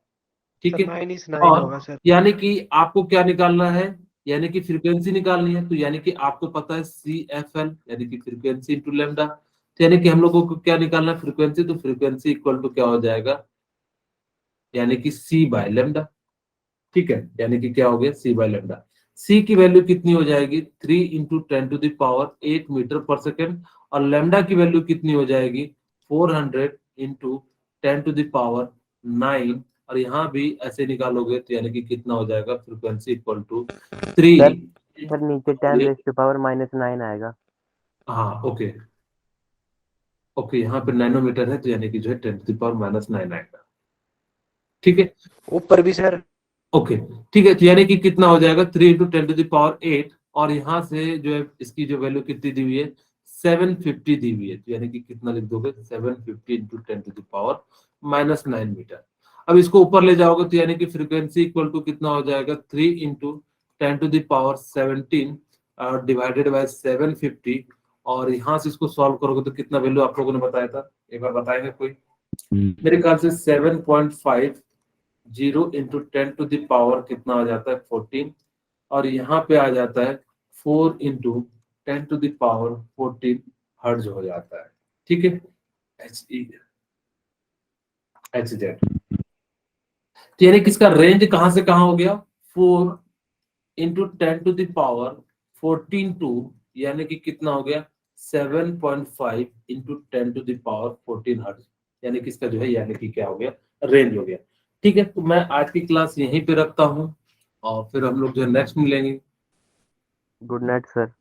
Speaker 1: ठीक
Speaker 5: सर
Speaker 1: है,
Speaker 5: 9 होगा
Speaker 1: और
Speaker 5: सर।
Speaker 1: यानी कि आपको क्या निकालना है, यानी कि फ्रीक्वेंसी निकालनी है, तो यानी कि आपको पता है CFL यानी कि फ्रीक्वेंसी इंटू लेमडा, तो यानी कि हम लोगों को क्या निकालना है, फ्रीक्वेंसी, तो फ्रीक्वेंसी इक्वल टू क्या हो जाएगा, यानी कि C बाय लेमडा। ठीक है, यानी कि क्या हो गया, C बाय लेमडा। C की वैल्यू कितनी हो जाएगी, 3 इंटू 10⁸ मीटर पर सेकेंड, और लेमडा की वैल्यू कितनी हो जाएगी, 400 इंटू 10⁻⁹ 9 और यहाँ भी ऐसे निकालोगे तो यानी कि कितना हो जाएगा, फ्रीक्वेंसी इक्वल टू 3।
Speaker 2: सर नीचे 10⁻⁹ आएगा।
Speaker 1: हाँ ओके ओके, यहाँ पे नैनोमीटर है तो यानी कि जो है 10⁻⁹ आएगा। ठीक है
Speaker 5: ऊपर भी सर
Speaker 1: ओके ठीक है, तो यानी कि कितना हो जाएगा 3 × 10⁸ और यहाँ से जो है इसकी जो वैल्यू कितनी दी हुई है 750 दी हुई है, तो यानी कि कितना लिख दोगे 750 × 10⁻⁹ मीटर। अब इसको ऊपर ले जाओगे तो यानी कि फ्रीक्वेंसी इक्वल टू कितना हो जाएगा 3 × 10⁻17 डिवाइडेड बाय 750 और यहाँ से इसको सॉल्व करोगे तो कितना वैल्यू आप लोगों ने बताया था, एक बार बताएंगे कोई? मेरे ख्याल से 7.50 × 10⁻, कितना आ जाता है 14 और यहाँ पे आ जाता है 4 × 10⁻14 हर्ट्ज हो जाता है। ठीक है HZ, तो यानी किसका रेंज कहां से कहां हो गया 4 × 10⁻14 टू यानी कि कितना हो गया 7.5 × 10⁻14 हर्ट्ज, यानी कि इसका जो है यानी कि क्या हो गया रेंज हो गया। ठीक है, तो मैं आज की क्लास यहीं पे रखता हूँ और फिर हम लोग जो है नेक्स्ट मिलेंगे।
Speaker 2: Good night sir.